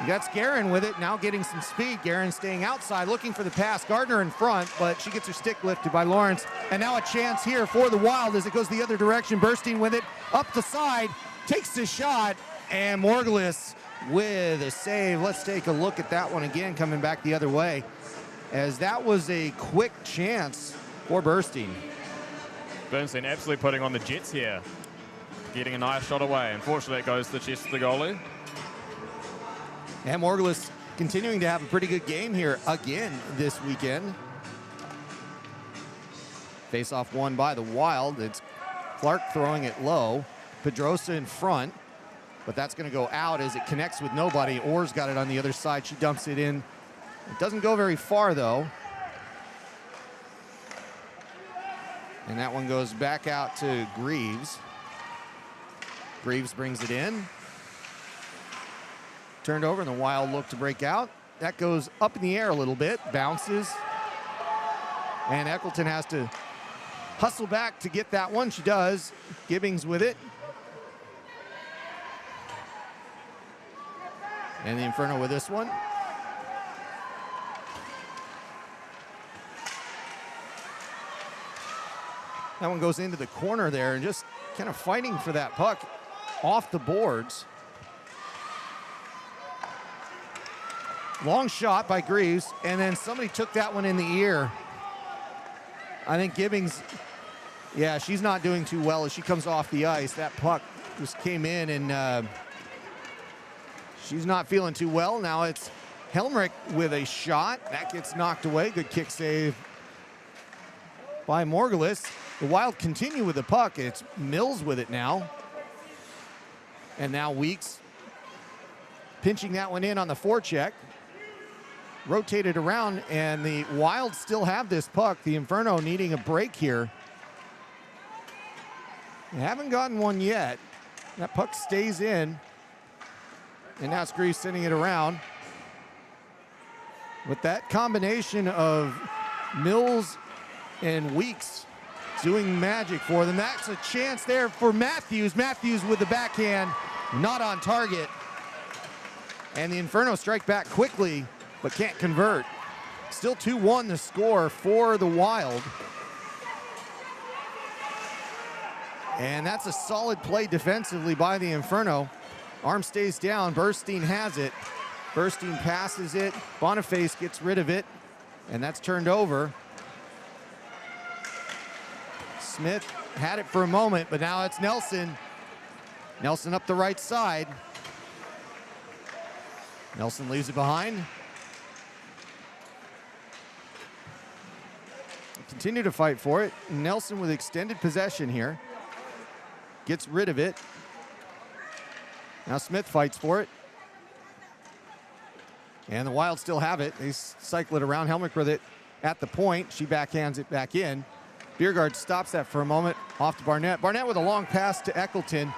That's Guerin with it, now getting some speed. Guerin staying outside, looking for the pass. Gardner in front, but she gets her stick lifted by Lawrence. And now a chance here for the Wild as it goes the other direction. Bursting with it, up the side, takes the shot, and Morgulis with a save. Let's take a look at that one again, coming back the other way, as that was a quick chance for Bursting. Bernstein absolutely putting on the Jets here. Getting a nice shot away. Unfortunately, it goes to the chest of the goalie. And Morgulis continuing to have a pretty good game here again this weekend. Face-off won by the Wild. It's Clark throwing it low. Pedrosa in front, but that's going to go out as it connects with nobody. Orr's got it on the other side. She dumps it in. It doesn't go very far, though. And that one goes back out to Greaves. Greaves brings it in. Turned over, and the Wild look to break out. That goes up in the air a little bit, bounces. And Eccleton has to hustle back to get that one. She does. Gibbings with it. And the Inferno with this one. That one goes into the corner there and just kind of fighting for that puck off the boards. Long shot by Greaves, and then somebody took that one in the ear. I think Gibbings, yeah, she's not doing too well as she comes off the ice. That puck just came in, and she's not feeling too well. Now it's Helmrich with a shot. That gets knocked away. Good kick save by Morgulis. The Wild continue with the puck. It's Mills with it now. And now Weeks pinching that one in on the forecheck. Rotated around, and the Wild still have this puck. The Inferno needing a break here. They haven't gotten one yet. That puck stays in. And now it's Greaves sending it around. With that combination of Mills and Weeks doing magic for them. That's a chance there for Matthews. Matthews with the backhand, not on target. And the Inferno strike back quickly, but can't convert. Still 2-1 the score for the Wild. And that's a solid play defensively by the Inferno. Arm stays down, Burstein has it. Burstein passes it, Boniface gets rid of it, and that's turned over. Smith had it for a moment, but now it's Nelson. Nelson up the right side. Nelson leaves it behind. Continue to fight for it. Nelson with extended possession here. Gets rid of it. Now Smith fights for it. And the Wild still have it. They cycle it around. Helmick with it at the point. She backhands it back in. Biergaard stops that for a moment. Off to Barnett. Barnett with a long pass to Eccleton.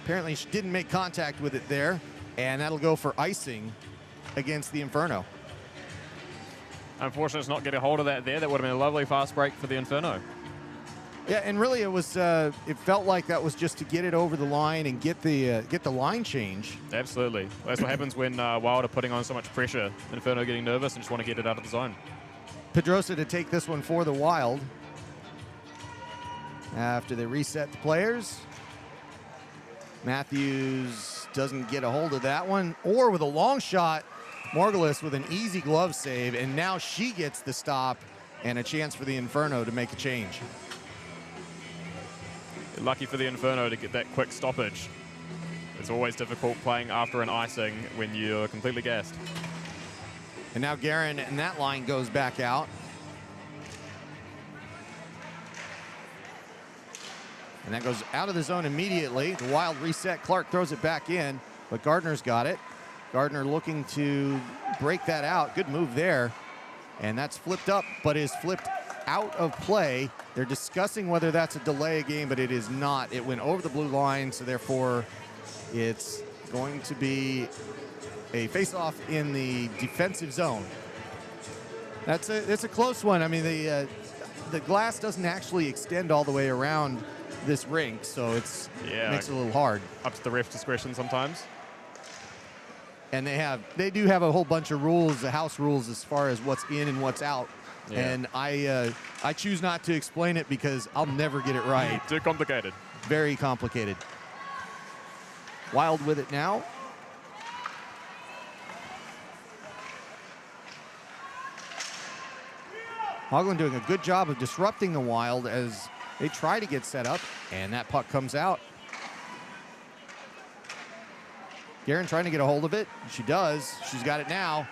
Apparently she didn't make contact with it there. And that'll go for icing against the Inferno. Unfortunately, it's not getting a hold of that there. That would have been a lovely fast break for the Inferno. Yeah, and really it was. It felt like that was just to get it over the line and get the line change. Absolutely. That's what happens when Wild are putting on so much pressure. Inferno getting nervous and just want to get it out of the zone. Pedrosa to take this one for the Wild. After they reset the players. Matthews doesn't get a hold of that one. Or with a long shot, Margulis with an easy glove save. And now she gets the stop and a chance for the Inferno to make a change. Lucky for the Inferno to get that quick stoppage. It's always difficult playing after an icing when you're completely gassed. And now Guerin and that line goes back out. And that goes out of the zone immediately. The Wild reset. Clark throws it back in, but Gardner's got it. Gardner looking to break that out. Good move there. And that's flipped up, but is flipped out of play. They're discussing whether that's a delay game, but it is not. It went over the blue line, so therefore it's going to be a face-off in the defensive zone. It's a close one. I mean, the glass doesn't actually extend all the way around this rink, so makes it a little hard. Up to the ref's discretion sometimes. And they do have a whole bunch of rules, the house rules, as far as what's in and what's out. Yeah. And I choose not to explain it because I'll never get it right. Too complicated. Very complicated. Wild with it now. Hogland doing a good job of disrupting the Wild as they try to get set up, and that puck comes out. Guerin trying to get a hold of it. She does. She's got it now.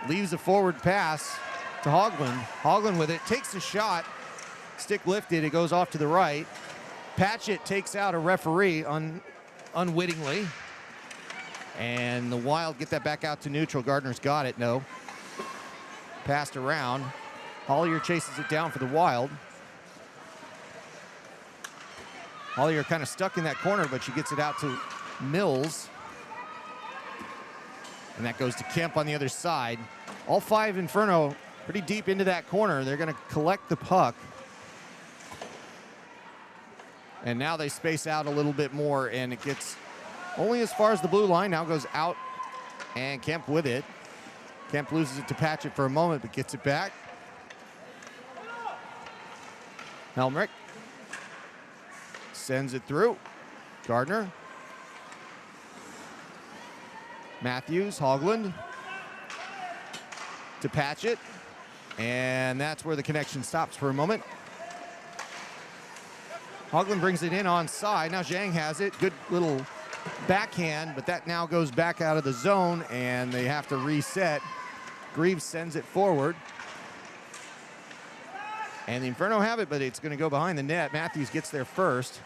Leaves a forward pass to Hogland. Hogland with it, takes a shot. Stick lifted, it goes off to the right. Patchett takes out a referee unwittingly. And the Wild get that back out to neutral. Gardner's got it, no. Passed around. Hollier chases it down for the Wild. Hollier kind of stuck in that corner, but she gets it out to Mills. And that goes to Kemp on the other side. All five Inferno pretty deep into that corner. They're going to collect the puck. And now they space out a little bit more, and it gets only as far as the blue line. Now goes out, and Kemp with it. Kemp loses it to Patchett for a moment, but gets it back. Helmrich sends it through. Gardner. Matthews, Hogland to Patchett. And that's where the connection stops for a moment. Hogland brings it in onside. Now Zhang has it. Good little backhand, but that now goes back out of the zone, and they have to reset. Greaves sends it forward. And the Inferno have it, but it's going to go behind the net. Matthews gets there first.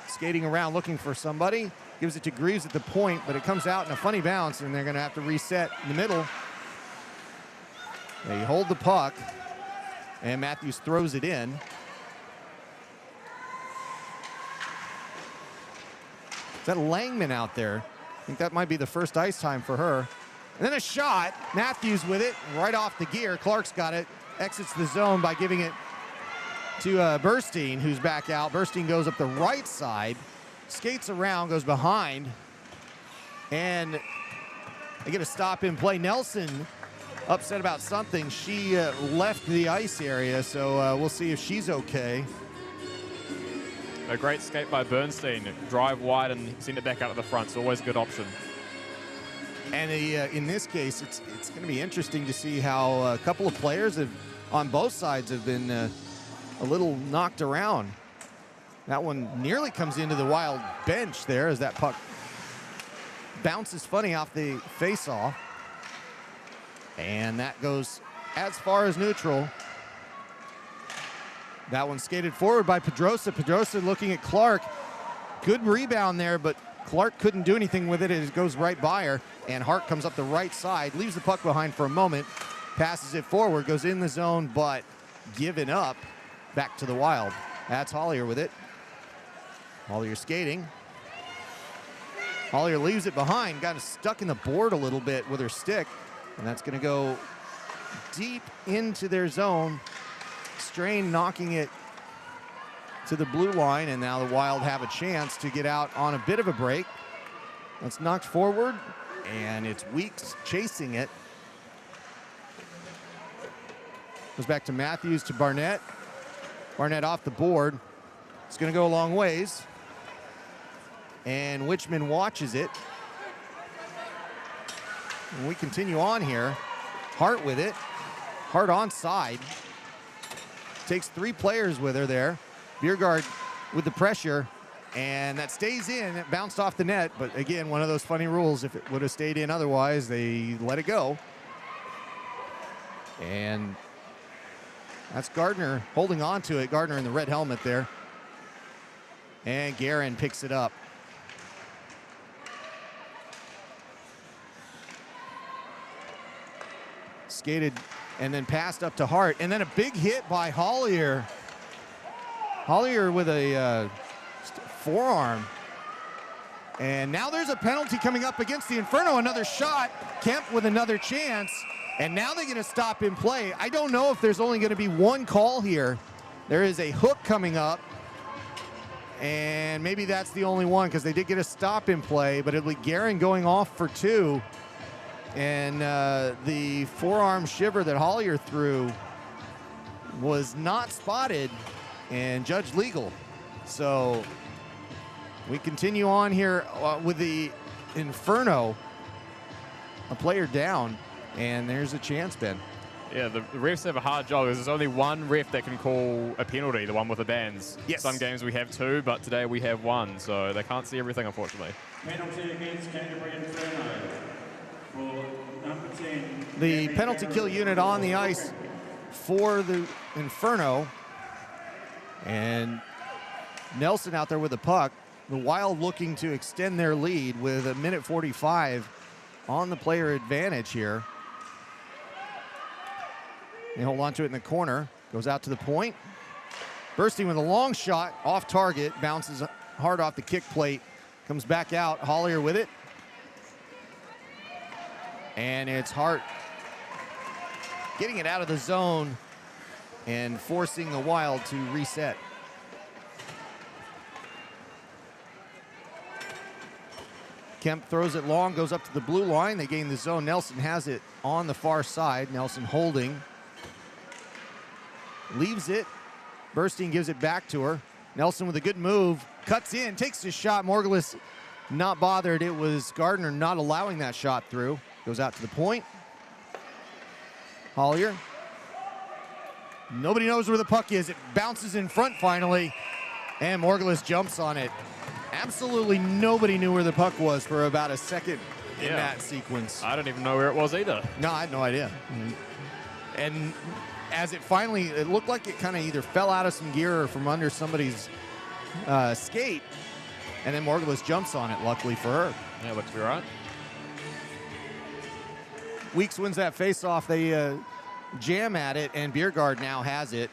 Skating around looking for somebody. Gives it to Greaves at the point, but it comes out in a funny bounce, and they're going to have to reset in the middle. They hold the puck, and Matthews throws it in. Is that Langman out there? I think that might be the first ice time for her. And then a shot. Matthews with it, right off the gear. Clark's got it. Exits the zone by giving it to Burstein, who's back out. Burstein goes up the right side, skates around, goes behind, and they get a stop in play. Nelson upset about something. She left the ice area, so we'll see if she's okay. A great skate by Bernstein. Drive wide and send it back out to the front. It's always a good option. And in this case, it's going to be interesting to see how a couple of players on both sides have been a little knocked around. That one nearly comes into the Wild bench there as that puck bounces funny off the face-off. And that goes as far as neutral. That one skated forward by Pedrosa. Pedrosa looking at Clark. Good rebound there, but Clark couldn't do anything with it. It goes right by her, and Hart comes up the right side, leaves the puck behind for a moment, passes it forward, goes in the zone, but given up back to the Wild. That's Hollier with it. Hollier skating. Hollier leaves it behind, got stuck in the board a little bit with her stick, and that's going to go deep into their zone. Strain knocking it to the blue line, and now the Wild have a chance to get out on a bit of a break. That's knocked forward, and it's Weeks chasing it. Goes back to Matthews to Barnett. Barnett off the board. It's going to go a long ways. And Wichmann watches it. And we continue on here. Hart with it. Hart onside. Takes 3 players with her there. Bjerregaard with the pressure, and that stays in. It bounced off the net, but again, one of those funny rules. If it would have stayed in otherwise, they let it go. And that's Gardner holding on to it. Gardner in the red helmet there. And Guerin picks it up. Skated and then passed up to Hart, and then a big hit by Hollier. Hollier with a forearm. And now there's a penalty coming up against the Inferno. Another shot. Kemp with another chance. And now they're going to stop in play. I don't know if there's only going to be one call here. There is a hook coming up. And maybe that's the only one because they did get a stop in play. But it'll be Guerin going off for 2. And the forearm shiver that Hollier threw was not spotted and judged legal. So we continue on here with the Inferno, a player down, and there's a chance, Ben. Yeah, the refs have a hard job. There's only one ref that can call a penalty, the one with the bands. Yes. Some games we have 2, but today we have 1, so they can't see everything, unfortunately. Penalty against Canterbury Inferno for number 10. The penalty kill unit on the ice for the Inferno. And Nelson out there with the puck. The Wild looking to extend their lead with 1:45 on the player advantage here. They hold on to it in the corner. Goes out to the point. Burstein with a long shot off target. Bounces hard off the kick plate. Comes back out. Hollier with it. And it's Hart getting it out of the zone and forcing the Wild to reset. Kemp throws it long, goes up to the blue line. They gain the zone. Nelson has it on the far side. Nelson holding. Leaves it. Burstein gives it back to her. Nelson with a good move. Cuts in, takes the shot. Morgulis not bothered. It was Gardner not allowing that shot through. Goes out to the point. Hollier. Nobody knows where the puck is. It bounces in front finally, and Morgulis jumps on it. Absolutely nobody knew where the puck was for about a second in that sequence. I don't even know where it was either. No, I had no idea. And as it finally, it looked like it kind of either fell out of some gear or from under somebody's skate, and then Morgulis jumps on it, luckily for her. Yeah, looks to be right. Weeks wins that face-off. They jam at it, and Bjerregaard now has it.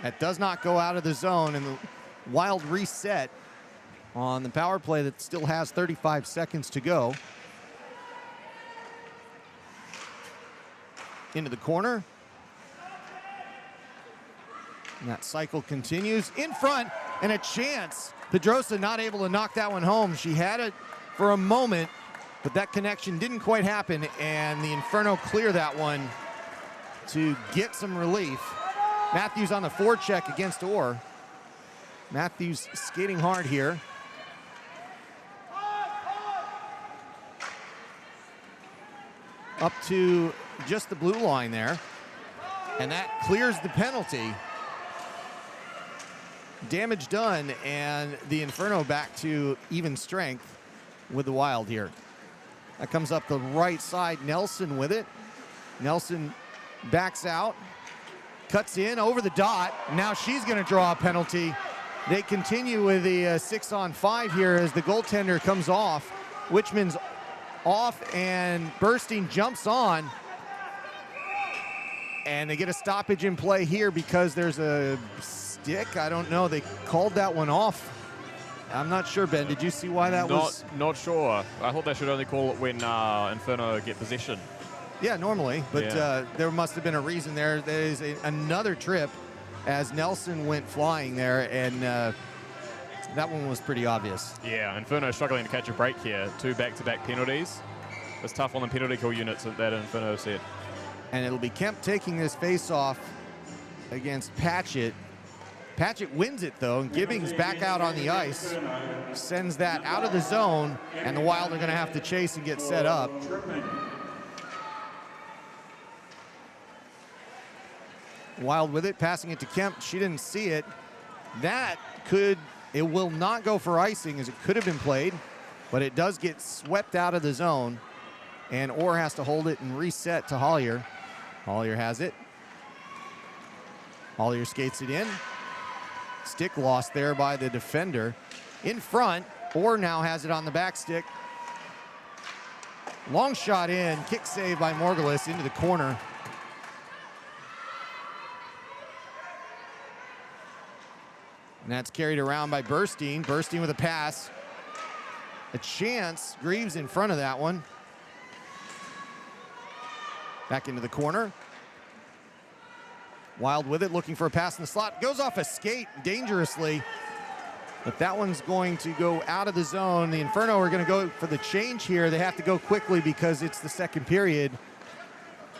That does not go out of the zone, and the Wild reset on the power play that still has 35 seconds to go. Into the corner. And that cycle continues. In front, and a chance. Pedrosa not able to knock that one home. She had it for a moment, but that connection didn't quite happen, and the Inferno clear that one to get some relief. Matthews on the forecheck against Orr. Matthews skating hard here. up to just the blue line there. And that clears the penalty. Damage done, and the Inferno back to even strength with the Wild here. That comes up the right side. Nelson with it. Nelson backs out, cuts in over the dot. Now she's going to draw a penalty. They continue with the 6-on-5 here as the goaltender comes off. Wichman's off, and Burstein jumps on. And they get a stoppage in play here because there's a stick. I don't know. They called that one off. I'm not sure, Ben. Did you see why that was? Not sure. I thought they should only call it when Inferno get possession. Yeah, normally. But Yeah. there must have been a reason there. There is another trip as Nelson went flying there, and that one was pretty obvious. Yeah, Inferno struggling to catch a break here. 2 back-to-back penalties. It's tough on the penalty kill units that Inferno set. And it'll be Kemp taking this face-off against Patchett. Patchett wins it, though, and Gibbings back out on the ice, sends that out of the zone, and the Wild are going to have to chase and get set up. Wild with it, passing it to Kemp. She didn't see it. It will not go for icing, as it could have been played, but it does get swept out of the zone, and Orr has to hold it and reset to Hollier. Hollier has it. Hollier skates it in. Stick lost there by the defender. In front, Orr now has it on the back stick. Long shot in, kick save by Morgulis into the corner. And that's carried around by Burstein. Burstein with a pass. A chance. Greaves in front of that one. Back into the corner. Wild with it, looking for a pass in the slot. Goes off a skate dangerously. But that one's going to go out of the zone. The Inferno are going to go for the change here. They have to go quickly because it's the second period.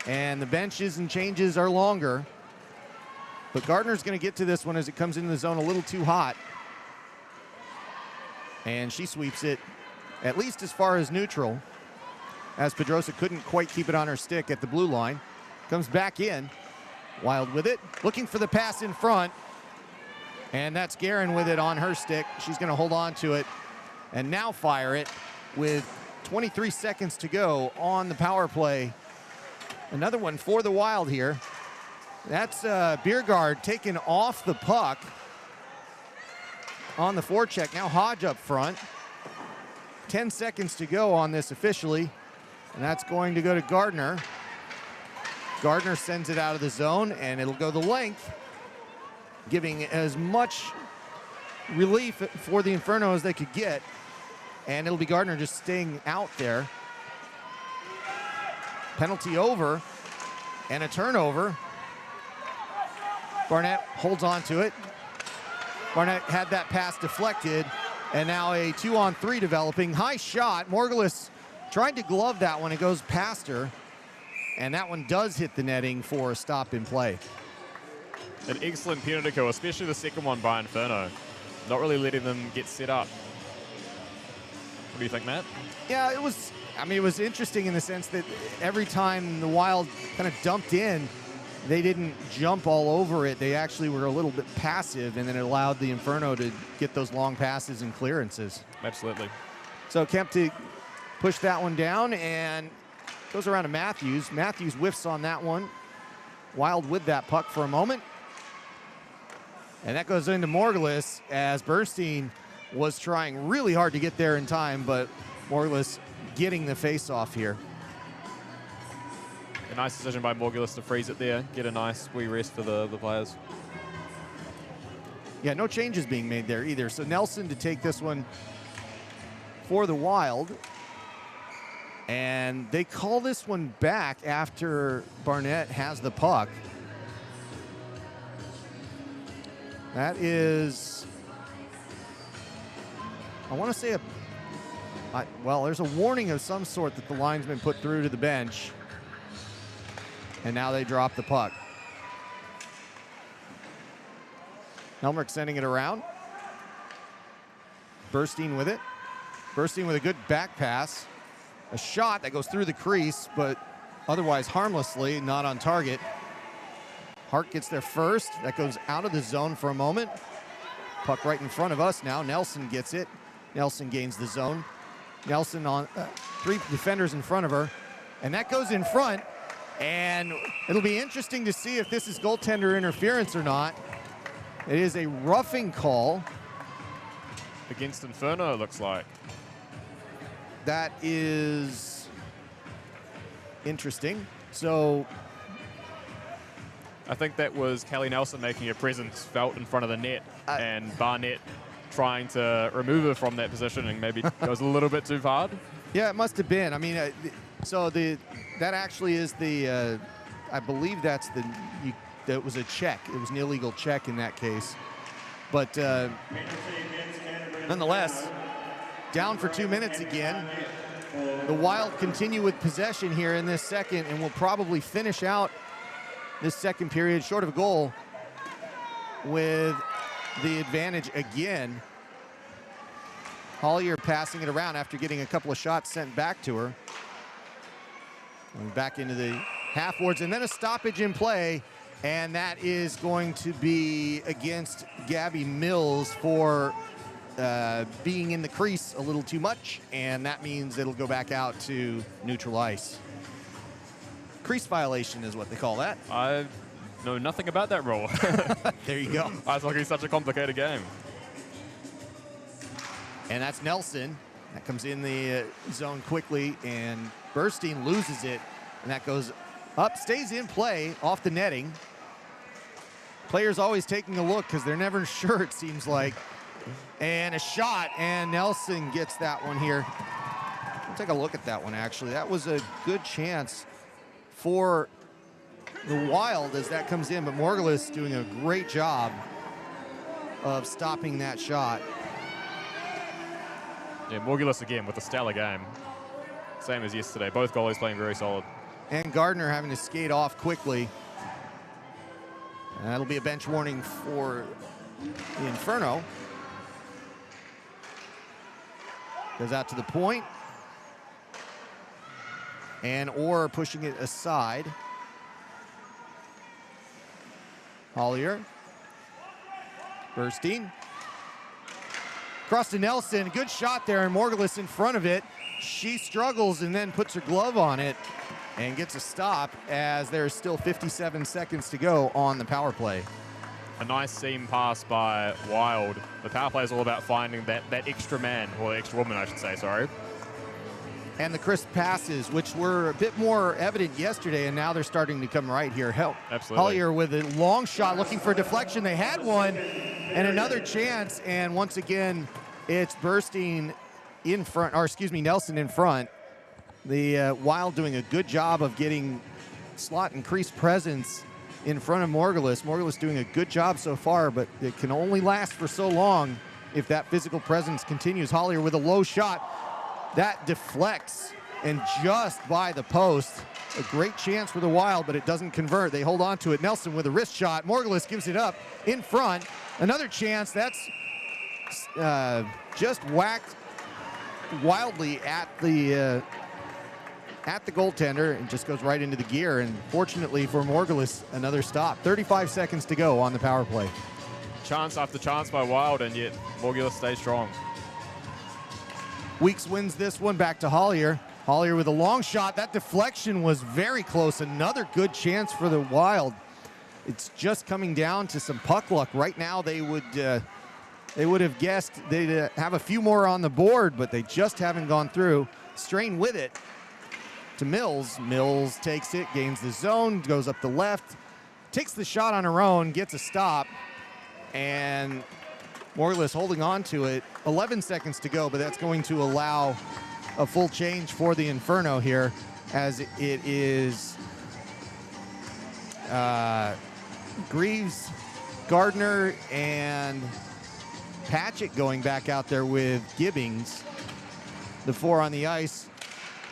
And the benches and changes are longer. But Gardner's going to get to this one as it comes into the zone a little too hot. And she sweeps it, at least as far as neutral, as Pedrosa couldn't quite keep it on her stick at the blue line. Comes back in. Wild with it, looking for the pass in front. And that's Guerin with it on her stick. She's going to hold on to it and now fire it with 23 seconds to go on the power play. Another one for the Wild here. That's Biergaard taken off the puck on the forecheck. Now Hodge up front. 10 seconds to go on this officially. And that's going to go to Gardner. Gardner sends it out of the zone, and it'll go the length, giving as much relief for the Inferno as they could get. And it'll be Gardner just staying out there. Penalty over, and a turnover. Barnett holds on to it. Barnett had that pass deflected, and now a 2-on-3 developing. High shot. Morgulis tried to glove that one. It goes past her. And that one does hit the netting for a stop in play. An excellent penalty kill, especially the second one by Inferno. Not really letting them get set up. What do you think, Matt? Yeah, it was interesting in the sense that every time the Wild kind of dumped in, they didn't jump all over it. They actually were a little bit passive, and then it allowed the Inferno to get those long passes and clearances. Absolutely. So Kemp to push that one down, and goes around to Matthews. Matthews whiffs on that one. Wild with that puck for a moment. And that goes into Morgulis as Burstein was trying really hard to get there in time, but Morgulis getting the face-off here. A nice decision by Morgulis to freeze it there. Get a nice wee rest for the players. Yeah, no changes being made there either. So Nelson to take this one for the Wild. And they call this one back after Barnett has the puck. That is, I want to say well, there's a warning of some sort that the linesman put through to the bench. And now they drop the puck. Helmrich sending it around. Burstein with it. Burstein with a good back pass. A shot that goes through the crease, but otherwise harmlessly, not on target. Hart gets there first. That goes out of the zone for a moment. Puck right in front of us now. Nelson gets it. Nelson gains the zone. Nelson on 3 defenders in front of her. And that goes in front. And it'll be interesting to see if this is goaltender interference or not. It is a roughing call. Against Inferno, it looks like. That is interesting. So I think that was Callie Nelson making her presence felt in front of the net, and Barnett trying to remove her from that position and maybe goes a little bit too hard. yeah, it must have been. I mean, that actually is the, I believe that's that was a check. It was an illegal check in that case. But nonetheless, down for 2 minutes again. The Wild continue with possession here in this second and will probably finish out this second period short of a goal with the advantage again. Hollier passing it around after getting a couple of shots sent back to her. Going back into the half boards, and then a stoppage in play, and that is going to be against Gabby Mills for being in the crease a little too much, and that means it'll go back out to neutral ice. Crease violation is what they call that. I know nothing about that rule. There you go. Ice hockey is such a complicated game. And that's Nelson. That comes in the zone quickly, and Burstein loses it, and that goes up, stays in play off the netting. Players always taking a look because they're never sure, it seems like. And a shot, and Nelson gets that one here. We'll take a look at that one, actually. That was a good chance for the Wild as that comes in, but Morgulis doing a great job of stopping that shot. Yeah, Morgulis again with a stellar game. Same as yesterday. Both goalies playing very solid. And Gardner having to skate off quickly. And that'll be a bench warning for the Inferno. Goes out to the point. And Orr pushing it aside. Hollier. Burstein. Across to Nelson. Good shot there, and Morgulis in front of it. She struggles and then puts her glove on it and gets a stop as there's still 57 seconds to go on the power play. A nice seam pass by Wild. The power play is all about finding that extra man, or extra woman, I should say, sorry. And the crisp passes, which were a bit more evident yesterday, and now they're starting to come right here. Absolutely. Hollier with a long shot looking for a deflection. They had one and another chance, and once again, it's Burstein in front, or excuse me, Nelson in front. The Wild doing a good job of getting slot and crease presence in front of Morgulis. Morgulis doing a good job so far, but it can only last for so long if that physical presence continues. Hollier with a low shot. That deflects and just by the post. A great chance for the Wild, but it doesn't convert. They hold on to it. Nelson with a wrist shot. Morgulis gives it up in front. Another chance. That's just whacked wildly at the goaltender and just goes right into the gear. And fortunately for Morgulis, another stop. 35 seconds to go on the power play. Chance after chance by Wild, and yet Morgulis stays strong. Weeks wins this one back to Hollier. Hollier with a long shot. That deflection was very close. Another good chance for the Wild. It's just coming down to some puck luck. Right now they would have guessed they'd have a few more on the board, but they just haven't gone through. Strain with it to Mills. Mills takes it, gains the zone, goes up the left, takes the shot on her own, gets a stop, and Morgulis holding on to it. 11 seconds to go, but that's going to allow a full change for the Inferno here, as it is Greaves, Gardner, and Patchett going back out there with Gibbings. The 4 on the ice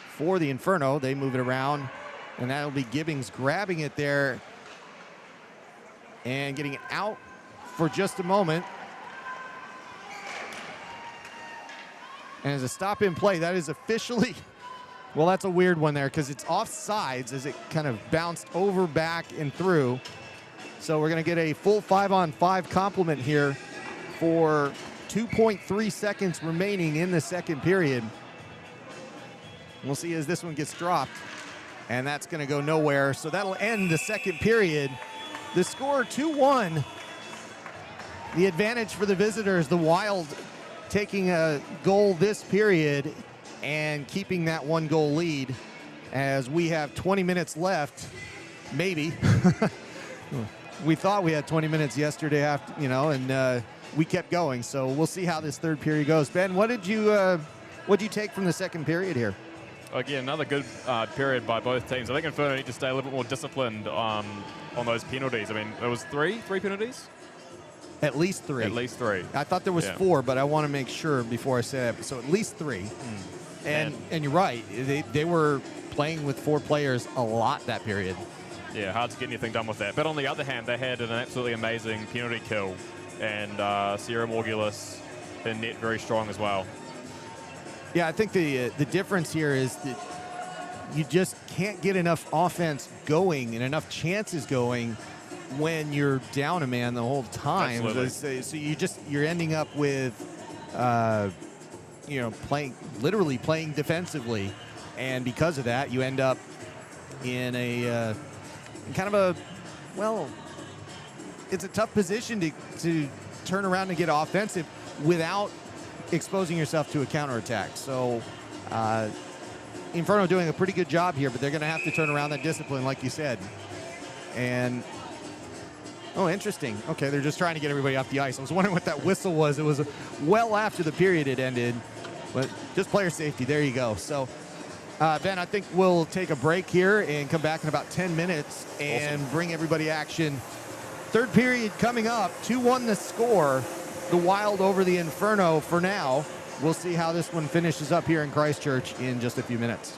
for the Inferno. They move it around, and that'll be Gibbings grabbing it there and getting it out for just a moment. And as a stop in play, that is officially Well, that's a weird one there because it's off sides as it kind of bounced over, back, and through. So we're going to get a full 5-on-5 complement here for 2.3 seconds remaining in the second period. We'll see as this one gets dropped, and that's going to go nowhere. So that'll end the second period. The score 2-1. The advantage for the visitors, the Wild taking a goal this period and keeping that 1-goal lead as we have 20 minutes left, maybe. We thought we had 20 minutes yesterday after, and we kept going. So we'll see how this third period goes. Ben, what did you take from the second period here? Again, another good period by both teams. I think Inferno need to stay a little bit more disciplined on those penalties. I mean, there was three penalties? At least three. At least three. I thought there was 4, but I want to make sure before I say that. So at least 3. And you're right. They were playing with 4 players a lot that period. Yeah, hard to get anything done with that. But on the other hand, they had an absolutely amazing penalty kill. And Sierra Morgulis in net very strong as well. Yeah, I think the difference here is that you just can't get enough offense going and enough chances going when you're down a man the whole time. Absolutely. So you're ending up with literally playing defensively, and because of that, you end up in a it's a tough position to turn around and get offensive without exposing yourself to a counterattack. So Inferno doing a pretty good job here, but they're going to have to turn around that discipline, like you said. And oh, interesting. Okay, they're just trying to get everybody off the ice. I was wondering what that whistle was. It was well after the period had ended, but just player safety. There you go. So, Ben, I think we'll take a break here and come back in about 10 minutes and bring everybody action. Third period coming up. 2-1 the score. The Wild over the Inferno for now. We'll see how this one finishes up here in Christchurch in just a few minutes.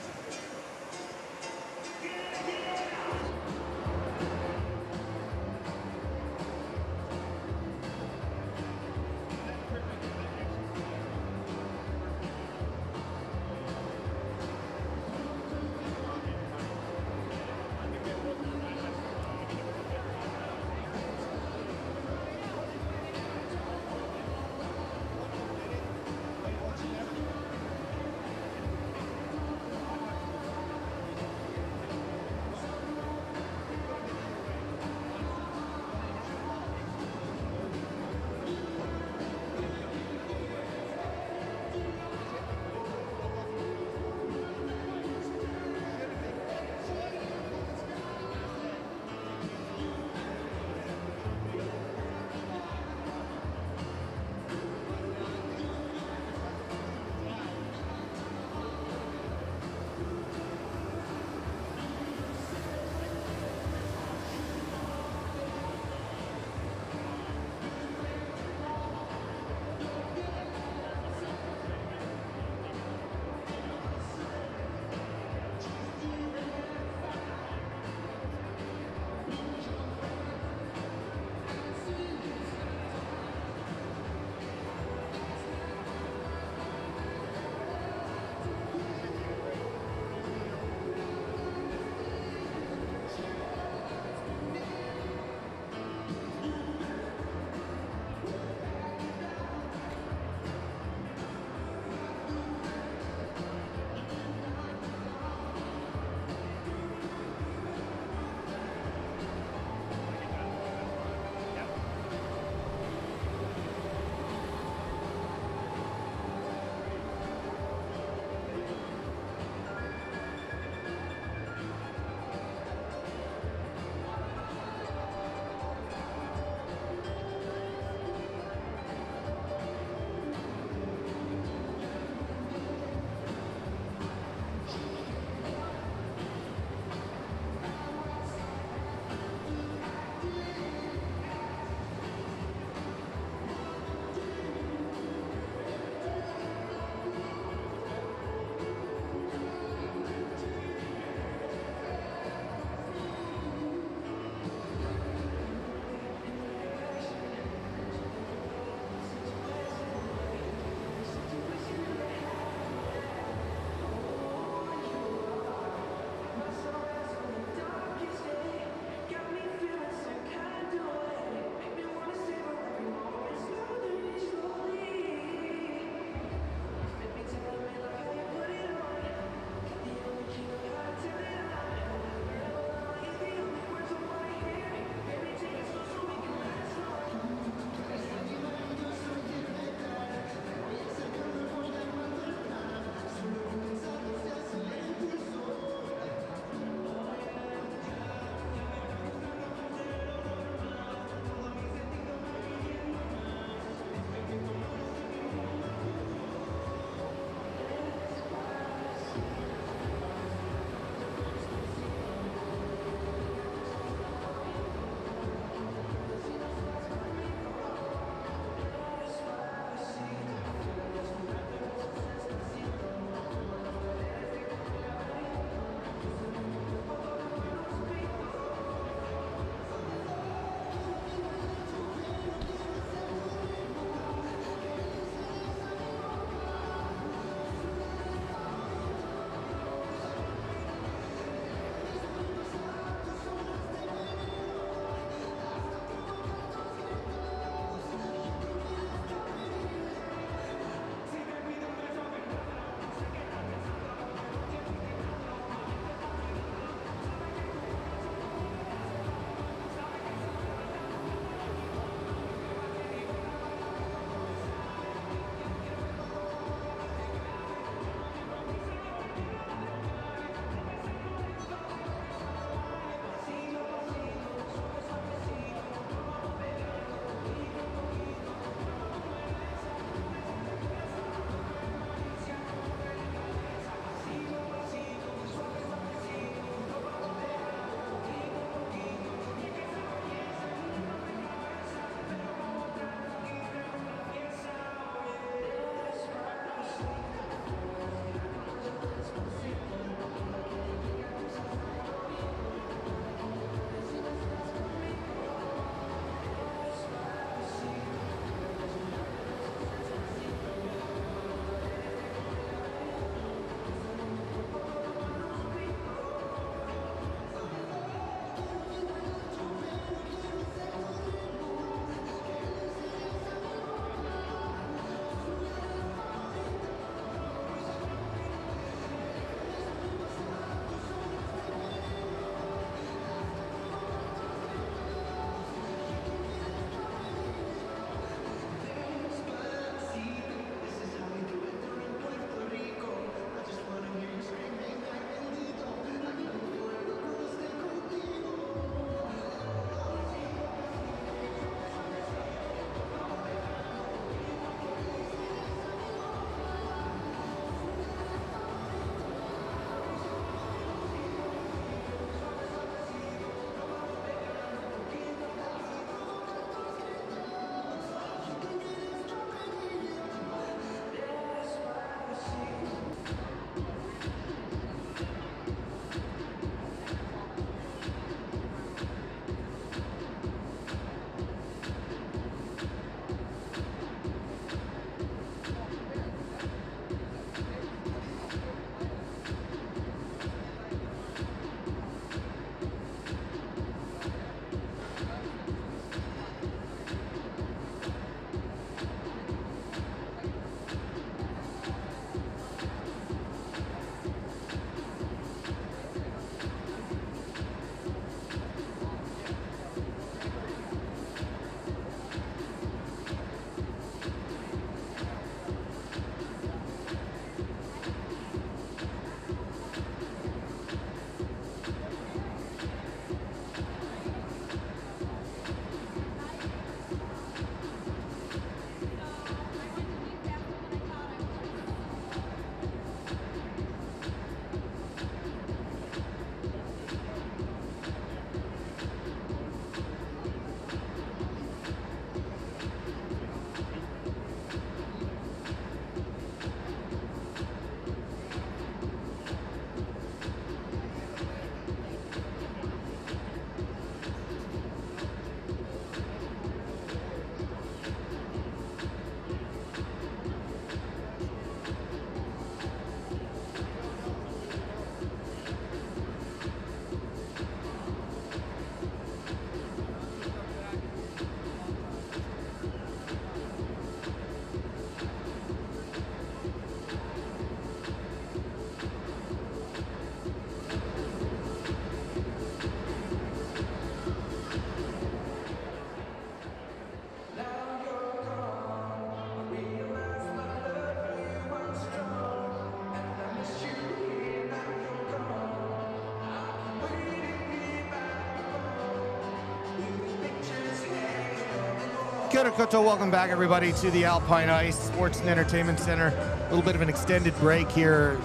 Kia ora koutou. Welcome back, everybody, to the Alpine Ice Sports and Entertainment Center. A little bit of an extended break here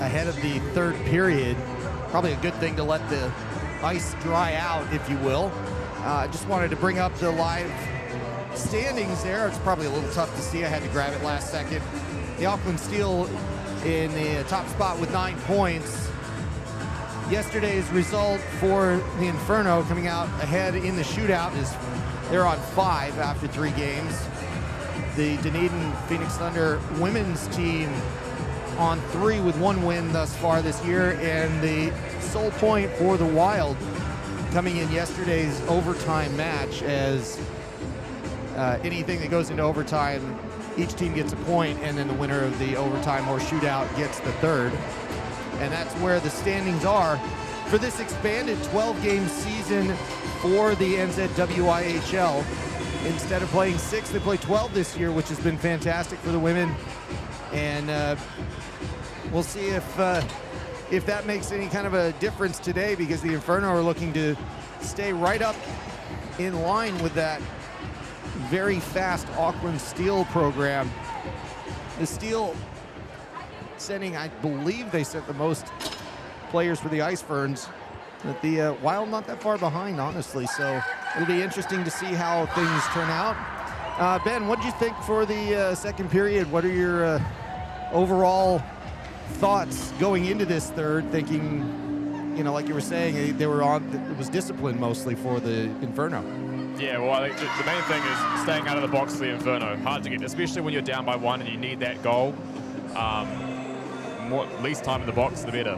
ahead of the third period. Probably a good thing to let the ice dry out, if you will. I just wanted to bring up the live standings there. It's probably a little tough to see. I had to grab it last second. The Auckland Steel in the top spot with 9 points. Yesterday's result for the Inferno coming out ahead in the shootout is they're on 5 after 3 games. The Dunedin Phoenix Thunder women's team on 3 with 1 win thus far this year, and the sole point for the Wild coming in yesterday's overtime match, as anything that goes into overtime, each team gets a point, and then the winner of the overtime or shootout gets the third. And that's where the standings are for this expanded 12-game season for the NZWIHL. Instead of playing 6, they play 12 this year, which has been fantastic for the women. And we'll see if that makes any kind of a difference today, because the Inferno are looking to stay right up in line with that very fast Auckland Steel program. The Steel sending, I believe they sent the most players for the Ice Ferns, but the Wild not that far behind, honestly. So it'll be interesting to see how things turn out. Ben, what did you think for the second period? What are your overall thoughts going into this third, thinking, like you were saying, they were on, it was discipline mostly for the Inferno? Yeah, well, I think the main thing is staying out of the box for the Inferno. Hard to get, especially when you're down by 1 and you need that goal. Least time in the box, the better.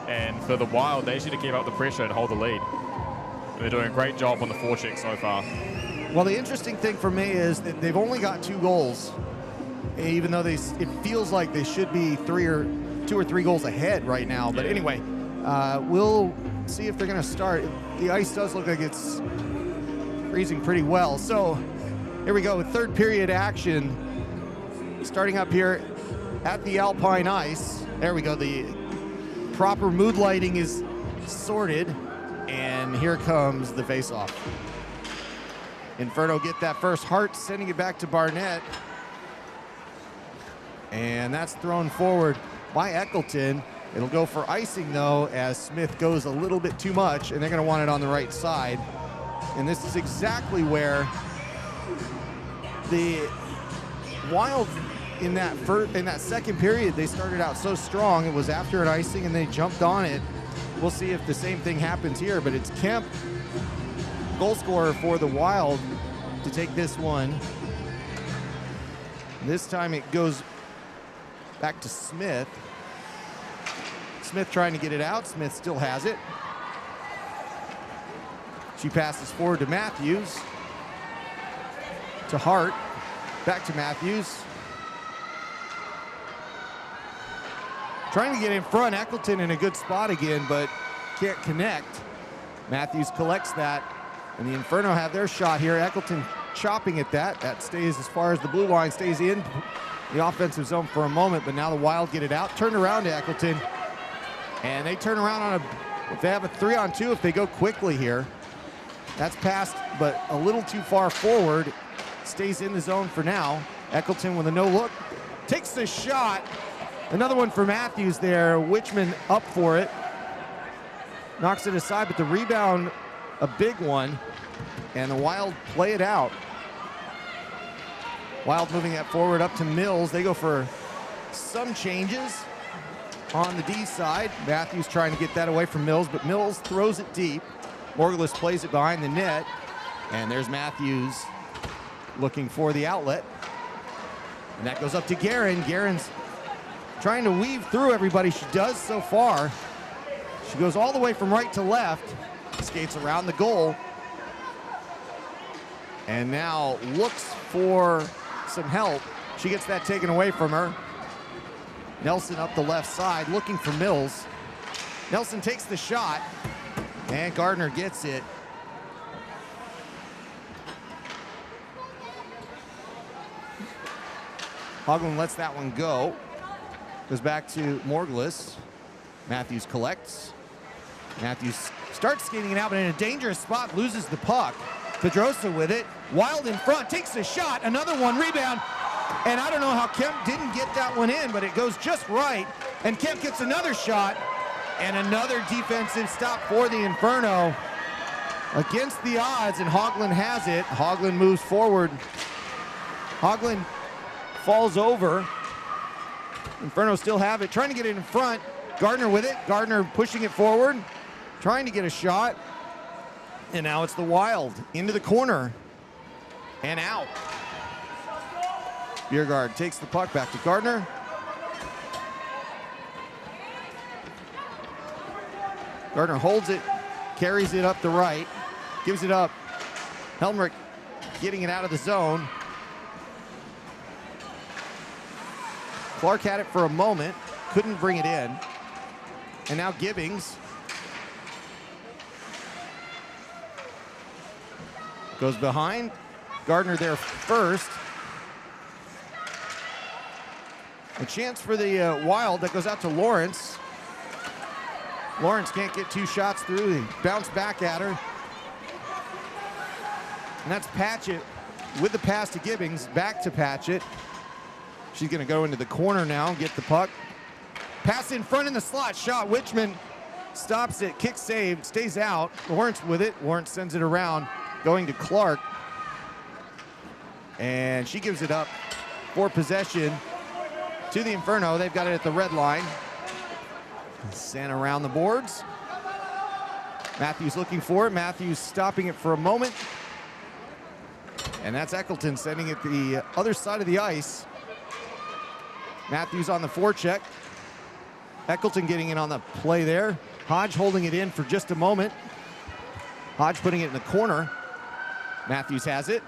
And for the Wild, they just need to keep up the pressure and hold the lead. And they're doing a great job on the forecheck so far. Well, the interesting thing for me is that they've only got 2 goals, even though it feels like they should be 2 or 3 goals ahead right now. But anyway, we'll see if they're going to start. The ice does look like it's freezing pretty well. So here we go with third period action. Starting up here at the Alpine Ice. There we go. The proper mood lighting is sorted. And here comes the face-off. Inferno get that first. Hart sending it back to Barnett. And that's thrown forward by Eccleton. It'll go for icing, though, as Smith goes a little bit too much, and they're going to want it on the right side. And this is exactly where the Wild, in that second period, they started out so strong. It was after an icing, and they jumped on it. We'll see if the same thing happens here, but it's Kemp, goal scorer for the Wild, to take this one. This time it goes back to Smith. Smith trying to get it out. Smith still has it. She passes forward to Matthews. To Hart. Back to Matthews. Trying to get in front. Eccleton in a good spot again, but can't connect. Matthews collects that, and the Inferno have their shot here. Eccleton chopping at that. That stays as far as the blue line, stays in the offensive zone for a moment, but now the Wild get it out. Turned around to Eccleton, and they turn around on if they have a 3-on-2, if they go quickly here. That's passed, but a little too far forward. Stays in the zone for now. Eccleton with a no look. Takes the shot. Another one for Matthews there. Wichman up for it. Knocks it aside, but the rebound, a big one. And the Wild play it out. Wild moving that forward up to Mills. They go for some changes on the D side. Matthews trying to get that away from Mills, but Mills throws it deep. Morgulus plays it behind the net. And there's Matthews looking for the outlet. And that goes up to Guerin. Guerin's trying to weave through everybody. She does so far. She goes all the way from right to left. Skates around the goal. And now looks for some help. She gets that taken away from her. Nelson up the left side looking for Mills. Nelson takes the shot. And Gardner gets it. Hoagland lets that one go. Goes back to Morgulus. Matthews collects. Matthews starts skating it out, but in a dangerous spot, loses the puck. Pedrosa with it. Wild in front, takes a shot, another one, rebound. And I don't know how Kemp didn't get that one in, but it goes just right. And Kemp gets another shot and another defensive stop for the Inferno. Against the odds, and Hoagland has it. Hoagland moves forward. Hoagland falls over. Inferno still have it, trying to get it in front. Gardner with it. Gardner pushing it forward, trying to get a shot. And now it's the Wild into the corner and out. Bjerregaard takes the puck back to Gardner. Gardner holds it, carries it up the right, gives it up. Helmrich getting it out of the zone. Clark had it for a moment, couldn't bring it in. And now Gibbings goes behind. Gardner there first. A chance for the Wild that goes out to Lawrence. Lawrence can't get two shots through. He bounced back at her. And that's Patchett with the pass to Gibbings. Back to Patchett. She's going to go into the corner now, get the puck. Pass in front in the slot. Shot. Wichman stops it. Kick saved. Stays out. Lawrence with it. Lawrence sends it around. Going to Clark. And she gives it up for possession to the Inferno. They've got it at the red line. Sent around the boards. Matthews looking for it. Matthews stopping it for a moment. And that's Eccleton sending it the other side of the ice. Matthews on the forecheck. Eccleton getting in on the play there. Hodge holding it in for just a moment. Hodge putting it in the corner. Matthews has it.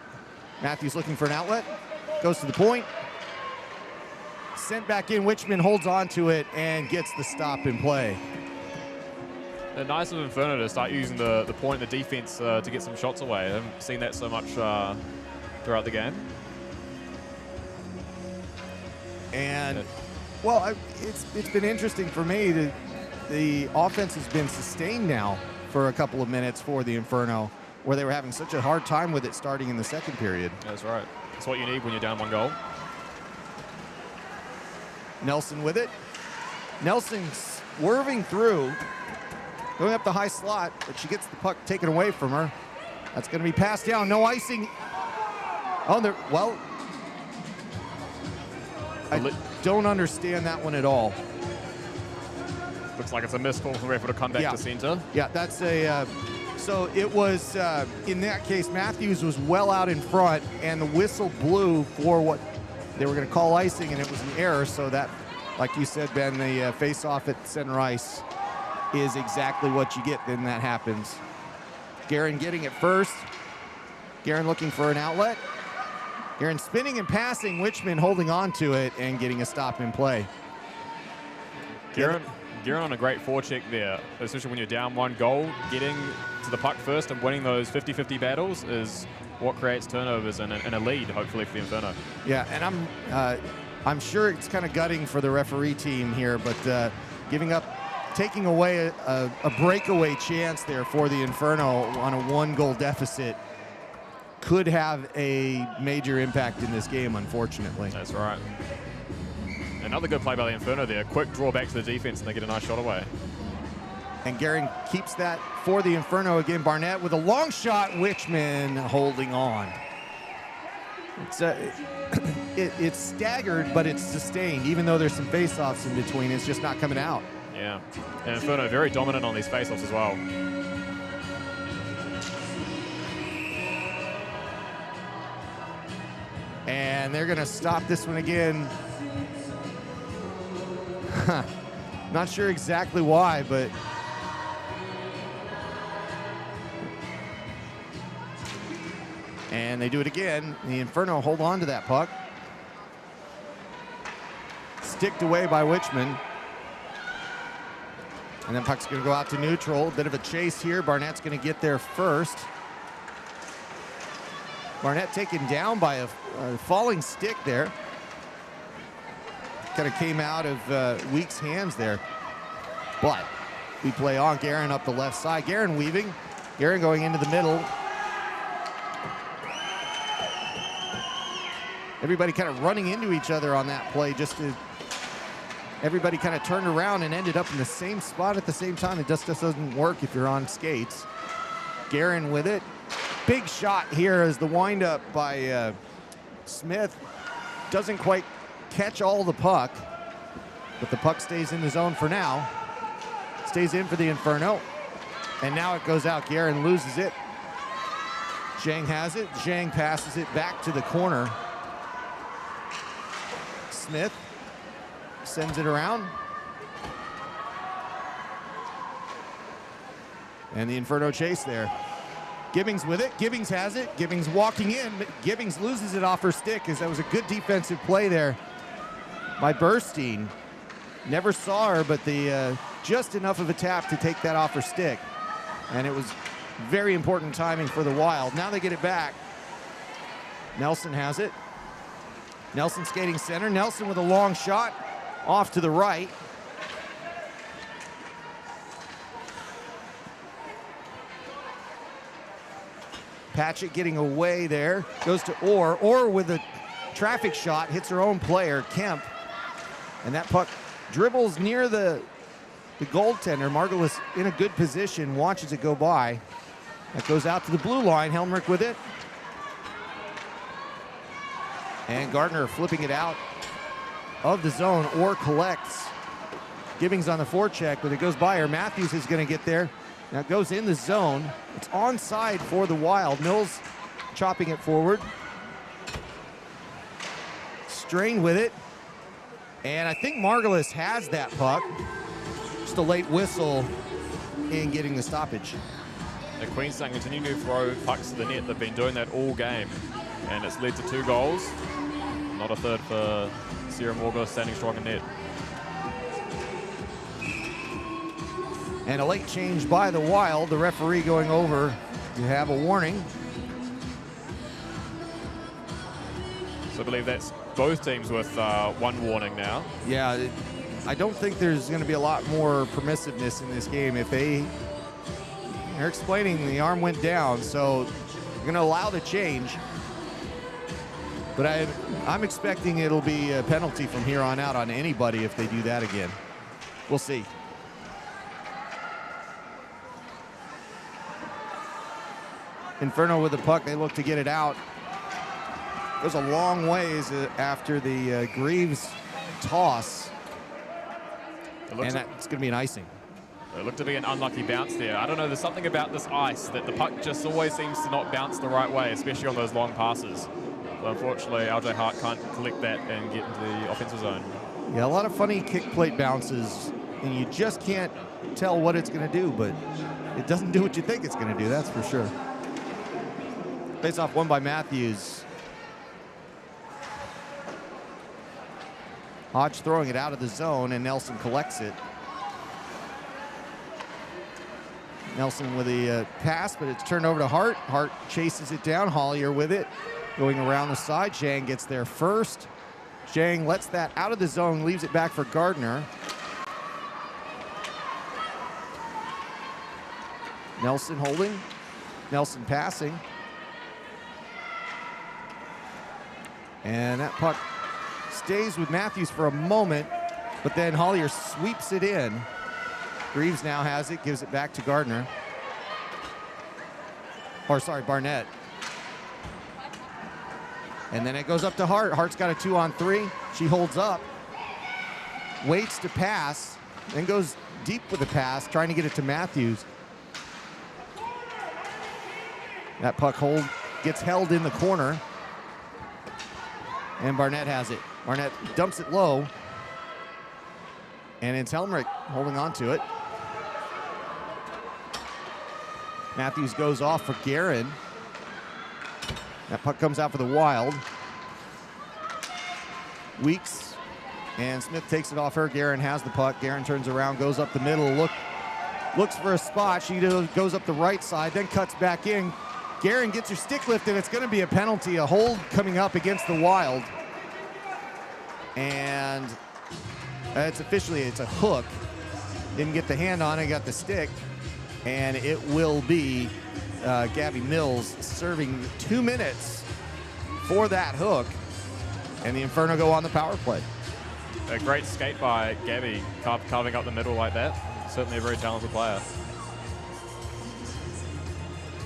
Matthews looking for an outlet. Goes to the point. Sent back in. Wichman holds on to it and gets the stop in play. And nice of Inferno to start using the point and the defense to get some shots away. I haven't seen that so much throughout the game. And, well, it's been interesting for me. The offense has been sustained now for a couple of minutes for the Inferno, where they were having such a hard time with it starting in the second period. That's right. That's what you need when you're down one goal. Nelson with it. Nelson swerving through, going up the high slot, but she gets the puck taken away from her. That's going to be passed down. No icing. Oh, there. Well, I don't understand that one at all. Looks like it's a missed call from the referee to come back to center. Yeah, that's a. So it was, in that case, Matthews was well out in front, and the whistle blew for what they were going to call icing, and it was an error. So that, like you said, Ben, the face-off at center ice is exactly what you get. Then that happens. Guerin getting it first. Guerin looking for an outlet. Guerin spinning and passing. Wichman holding on to it and getting a stop in play. Guerin on a great forecheck there, especially when you're down one goal. Getting to the puck first and winning those 50-50 battles is what creates turnovers and a lead, hopefully, for the Inferno. Yeah, and I'm sure it's kind of gutting for the referee team here, but taking away a breakaway chance there for the Inferno on a one-goal deficit could have a major impact in this game, unfortunately. That's right. Another good play by the Inferno there. Quick draw back to the defense, and they get a nice shot away. And Guerin keeps that for the Inferno again. Barnett with a long shot. Wichman holding on. It's staggered, but it's sustained. Even though there's some face-offs in between, it's just not coming out. Yeah, and Inferno very dominant on these face-offs as well. And they're going to stop this one again. Not sure exactly why, but and they do it again. The Inferno hold on to that puck. Sticked away by Wichman. And then puck's going to go out to neutral. Bit of a chase here. Barnett's going to get there first. Barnett taken down by a falling stick there. Kind of came out of Weeks' hands there. But we play on. Guerin up the left side. Guerin weaving. Guerin going into the middle. everybody kind of running into each other on that play. Everybody kind of turned around and ended up in the same spot at the same time. It just doesn't work if you're on skates. Guerin with it. Big shot here as the windup by Smith doesn't quite catch all the puck, but the puck stays in the zone for now. Stays in for the Inferno, and now it goes out. Guerin loses it. Zhang has it. Zhang passes it back to the corner. Smith sends it around. And the Inferno chase there. Gibbings with it. Gibbings has it. Gibbings walking in. Gibbings loses it off her stick, as that was a good defensive play there by Burstein. Never saw her, but just enough of a tap to take that off her stick. And it was very important timing for the Wild. Now they get it back. Nelson has it. Nelson skating center. Nelson with a long shot off to the right. Patchett getting away there. Goes to Orr. Orr with a traffic shot. Hits her own player, Kemp. And that puck dribbles near the goaltender. Margulis in a good position. Watches it go by. That goes out to the blue line. Helmrich with it. And Gardner flipping it out of the zone. Orr collects. Gibbings on the forecheck, but it goes by her. Matthews is going to get there. Now it goes in the zone. It's onside for the Wild. Mills chopping it forward. Strain with it. And I think Margulis has that puck. Just a late whistle in getting the stoppage. The Queenstown continue to throw pucks to the net. They've been doing that all game, and it's led to 2 goals. Not a third for Sierra Morgul, standing strong in net. And a late change by the Wild. The referee going over to have a warning. So I believe that's both teams with 1 warning now. Yeah, I don't think there's going to be a lot more permissiveness in this game. If they're explaining the arm went down, so they're going to allow the change. But I'm expecting it'll be a penalty from here on out on anybody if they do that again. We'll see. Inferno with the puck. They look to get it out. Goes a long ways after the Greaves toss. And that's going to be an icing. It looked to be an unlucky bounce there. I don't know, there's something about this ice that the puck just always seems to not bounce the right way, especially on those long passes. So unfortunately, LJ Hart can't collect that and get into the offensive zone. Yeah, a lot of funny kick plate bounces, and you just can't tell what it's going to do, but it doesn't do what you think it's going to do, that's for sure. Face-off won by Matthews. Hodge throwing it out of the zone, and Nelson collects it. Nelson with a pass, but it's turned over to Hart. Hart chases it down. Hollier with it, going around the side. Zhang gets there first. Zhang lets that out of the zone, leaves it back for Gardner. Nelson holding. Nelson passing. And that puck stays with Matthews for a moment, but then Hollier sweeps it in. Greaves now has it, gives it back to Gardner. Or sorry, Barnett. And then it goes up to Hart. Hart's got a 2-on-3. She holds up, waits to pass, then goes deep with the pass, trying to get it to Matthews. That puck hold gets held in the corner. And Barnett has it. Barnett dumps it low. And it's Helmrich holding on to it. Matthews goes off for Guerin. That puck comes out for the Wild. Weeks and Smith takes it off her. Guerin has the puck. Guerin turns around, goes up the middle, looks for a spot. She goes up the right side, then cuts back in. Guerin gets her stick lifted. It's going to be a penalty, a hold coming up against the Wild. And it's a hook. Didn't get the hand on it, got the stick. And it will be Gabby Mills serving 2 minutes for that hook. And the Inferno go on the power play. A great skate by Gabby, carving up the middle like that. Certainly a very talented player.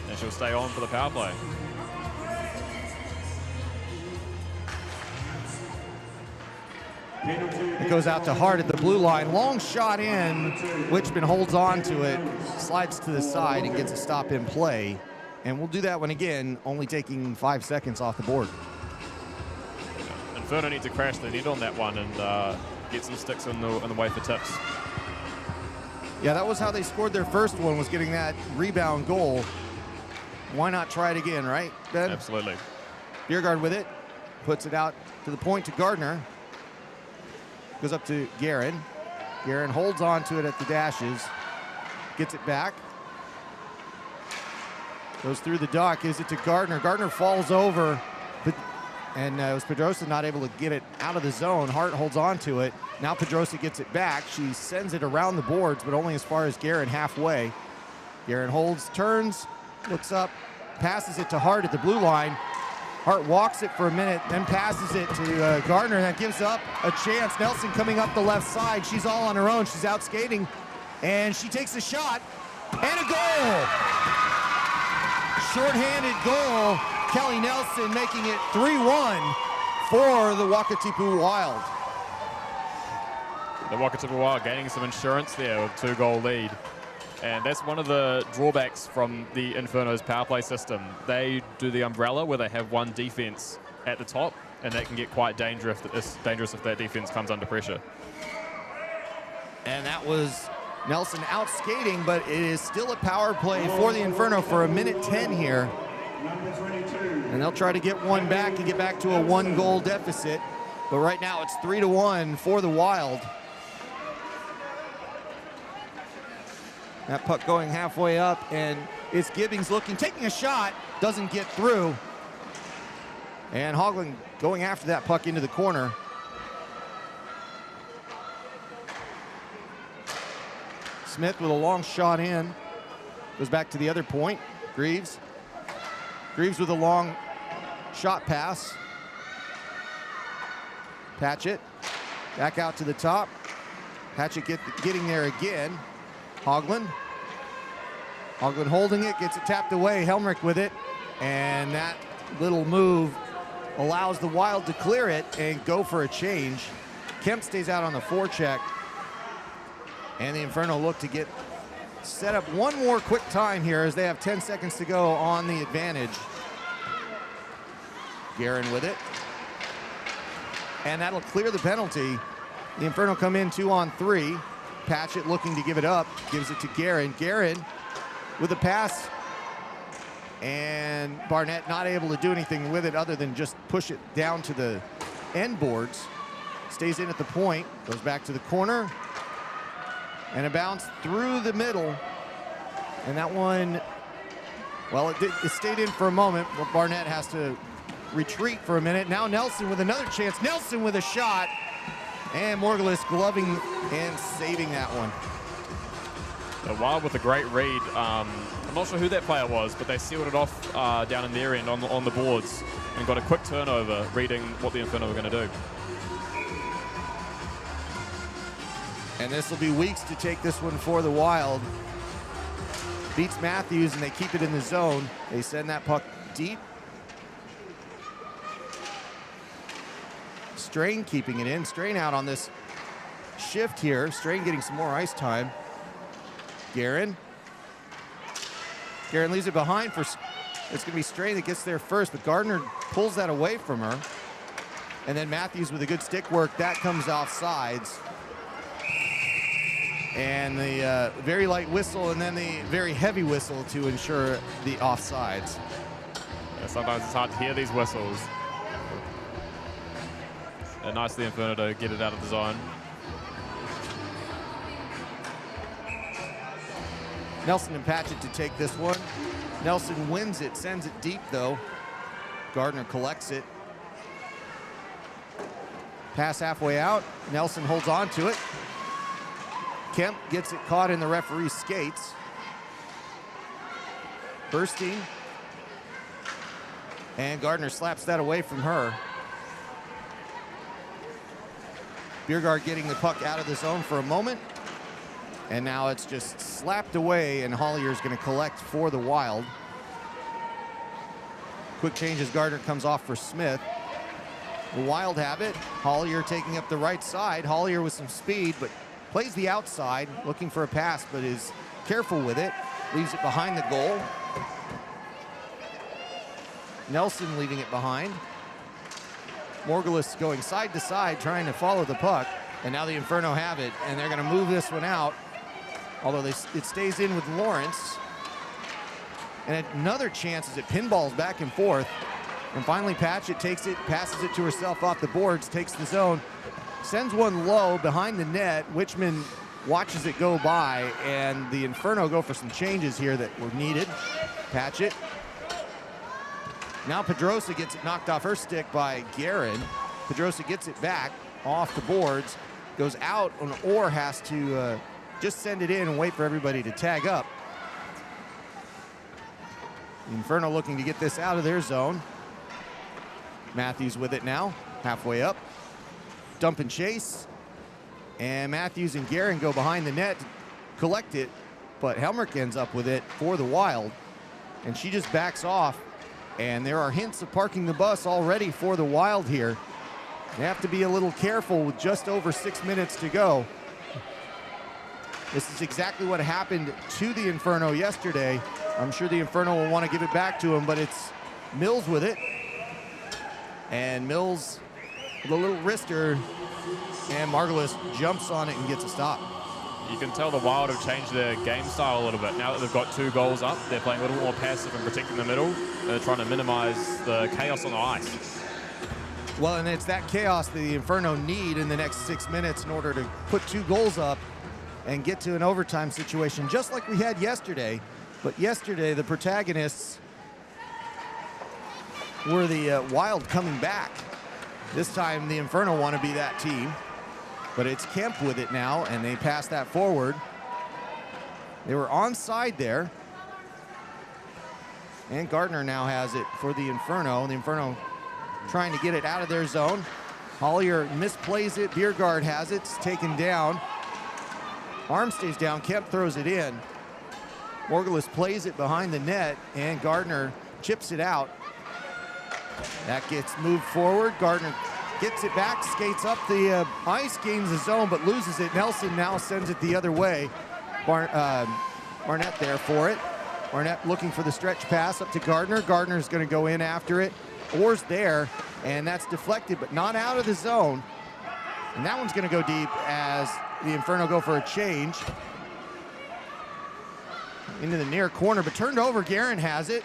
And she'll stay on for the power play. It goes out to Hart at the blue line. Long shot in. Witchman holds on to it, slides to the side, and gets a stop in play. And we'll do that one again, only taking 5 seconds off the board. Inferno need to crash the net on that one and get some sticks on the way for tips. Yeah, that was how they scored their first one, was getting that rebound goal. Why not try it again, right, Ben? Absolutely. Biergaard with it, puts it out to the point to Gardner. Goes up to Guerin. Guerin holds on to it at the dashes, gets it back. Goes through the dock, gives it to Gardner. Gardner falls over, and it was Pedrosa not able to get it out of the zone. Hart holds on to it. Now Pedrosa gets it back. She sends it around the boards, but only as far as Guerin halfway. Guerin holds, turns, looks up, passes it to Hart at the blue line. Hart walks it for a minute, then passes it to Gardner, and that gives up a chance. Nelson coming up the left side. She's all on her own. She's out skating, and she takes a shot, and a goal! Short-handed goal. Kelly Nelson making it 3-1 for the Wakatipu Wild. The Wakatipu Wild gaining some insurance there with 2-goal lead. And that's one of the drawbacks from the Inferno's power play system. They do the umbrella where they have one defense at the top, and that can get quite dangerous if that defense comes under pressure. And that was Nelson out skating, but it is still a power play for the Inferno for 1:10 here. And they'll try to get one back and get back to a 1-goal deficit. But right now it's 3-1 for the Wild. That puck going halfway up, and it's Gibbings looking, taking a shot, doesn't get through. And Hoagland going after that puck into the corner. Smith with a long shot in. Goes back to the other point. Greaves. Greaves with a long shot pass. Patchett back out to the top. Patchett getting there again. Hoagland. Hoagland holding it, gets it tapped away. Helmrich with it. And that little move allows the Wild to clear it and go for a change. Kemp stays out on the forecheck. And the Inferno look to get set up one more quick time here as they have 10 seconds to go on the advantage. Guerin with it. And that'll clear the penalty. The Inferno come in 2-on-3. Patchett looking to give it up, gives it to Guerin. Guerin with a pass, and Barnett not able to do anything with it other than just push it down to the end boards. Stays in at the point, goes back to the corner, and a bounce through the middle. And that one, well, it stayed in for a moment, but Barnett has to retreat for a minute. Now Nelson with another chance. Nelson with a shot. And Morgulis gloving and saving that one. The Wild with a great read. I'm not sure who that player was, but they sealed it off down in their end on the boards and got a quick turnover, reading what the Inferno were going to do. And this will be Weeks to take this one for the Wild. Beats Matthews, and they keep it in the zone. They send that puck deep. Strain keeping it in. Strain out on this shift here. Strain getting some more ice time. Guerin. Guerin leaves it behind for, it's going to be Strain that gets there first, but Gardner pulls that away from her. And then Matthews with a good stick work. That comes off sides. And the very light whistle and then the very heavy whistle to ensure the offsides. Yeah, sometimes it's hard to hear these whistles. Nice of the Inferno to get it out of the zone. Nelson and Patchett to take this one. Nelson wins it, sends it deep though. Gardner collects it. Pass halfway out. Nelson holds on to it. Kemp gets it caught in the referee's skates. Burstein. And Gardner slaps that away from her. Biergaard getting the puck out of the zone for a moment. And now it's just slapped away, and Hollier's going to collect for the Wild. Quick change as Gardner comes off for Smith. The Wild have it. Hollier taking up the right side. Hollier with some speed, but plays the outside, looking for a pass, but is careful with it. Leaves it behind the goal. Nelson leaving it behind. Morgulis going side to side, trying to follow the puck. And now the Inferno have it, and they're going to move this one out. Although it stays in with Lawrence. And another chance as it pinballs back and forth. And finally Patchett takes it, passes it to herself off the boards, takes the zone, sends one low behind the net. Wichmann watches it go by, and the Inferno go for some changes here that were needed. Patchett. Now Pedrosa gets it knocked off her stick by Guerin. Pedrosa gets it back off the boards, goes out, and Orr has to just send it in and wait for everybody to tag up. The Inferno looking to get this out of their zone. Matthews with it now, halfway up. Dump and chase. And Matthews and Guerin go behind the net to collect it, but Helmerich ends up with it for the Wild. And she just backs off. And there are hints of parking the bus already for the Wild here. They have to be a little careful with just over 6 minutes to go. This is exactly what happened to the Inferno yesterday. I'm sure the Inferno will want to give it back to him, but it's Mills with it. And Mills with a little wrister, and Margulis jumps on it and gets a stop. You can tell the Wild have changed their game style a little bit. Now that they've got 2 goals up, they're playing a little more passive and protecting the middle. They're trying to minimize the chaos on the ice. Well, and it's that chaos that the Inferno need in the next 6 minutes in order to put 2 goals up and get to an overtime situation, just like we had yesterday. But yesterday, the protagonists were the Wild coming back. This time, the Inferno want to be that team. But it's Kemp with it now, and they pass that forward. They were onside there. And Gardner now has it for the Inferno. The Inferno trying to get it out of their zone. Hollier misplays it. Biergaard has it. It's taken down. Arm stays down. Kemp throws it in. Morgulis plays it behind the net, and Gardner chips it out. That gets moved forward. Gardner gets it back, skates up the ice, gains the zone, but loses it. Nelson now sends it the other way. Barnett there for it. Barnett looking for the stretch pass up to Gardner. Gardner's going to go in after it. Orr's there, and that's deflected, but not out of the zone. And that one's going to go deep as the Inferno go for a change. Into the near corner, but turned over. Guerin has it.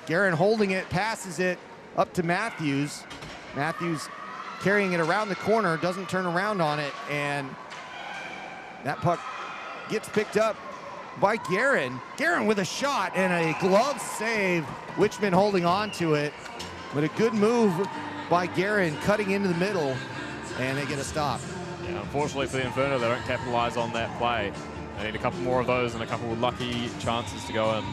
Guerin holding it, passes it up to Matthews. Matthews carrying it around the corner, doesn't turn around on it, and that puck gets picked up by Guerin. Guerin with a shot and a glove save. Wichmann holding on to it, but a good move by Guerin, cutting into the middle, and they get a stop. Yeah, unfortunately for the Inferno, they don't capitalize on that play. They need a couple more of those and a couple of lucky chances to go in.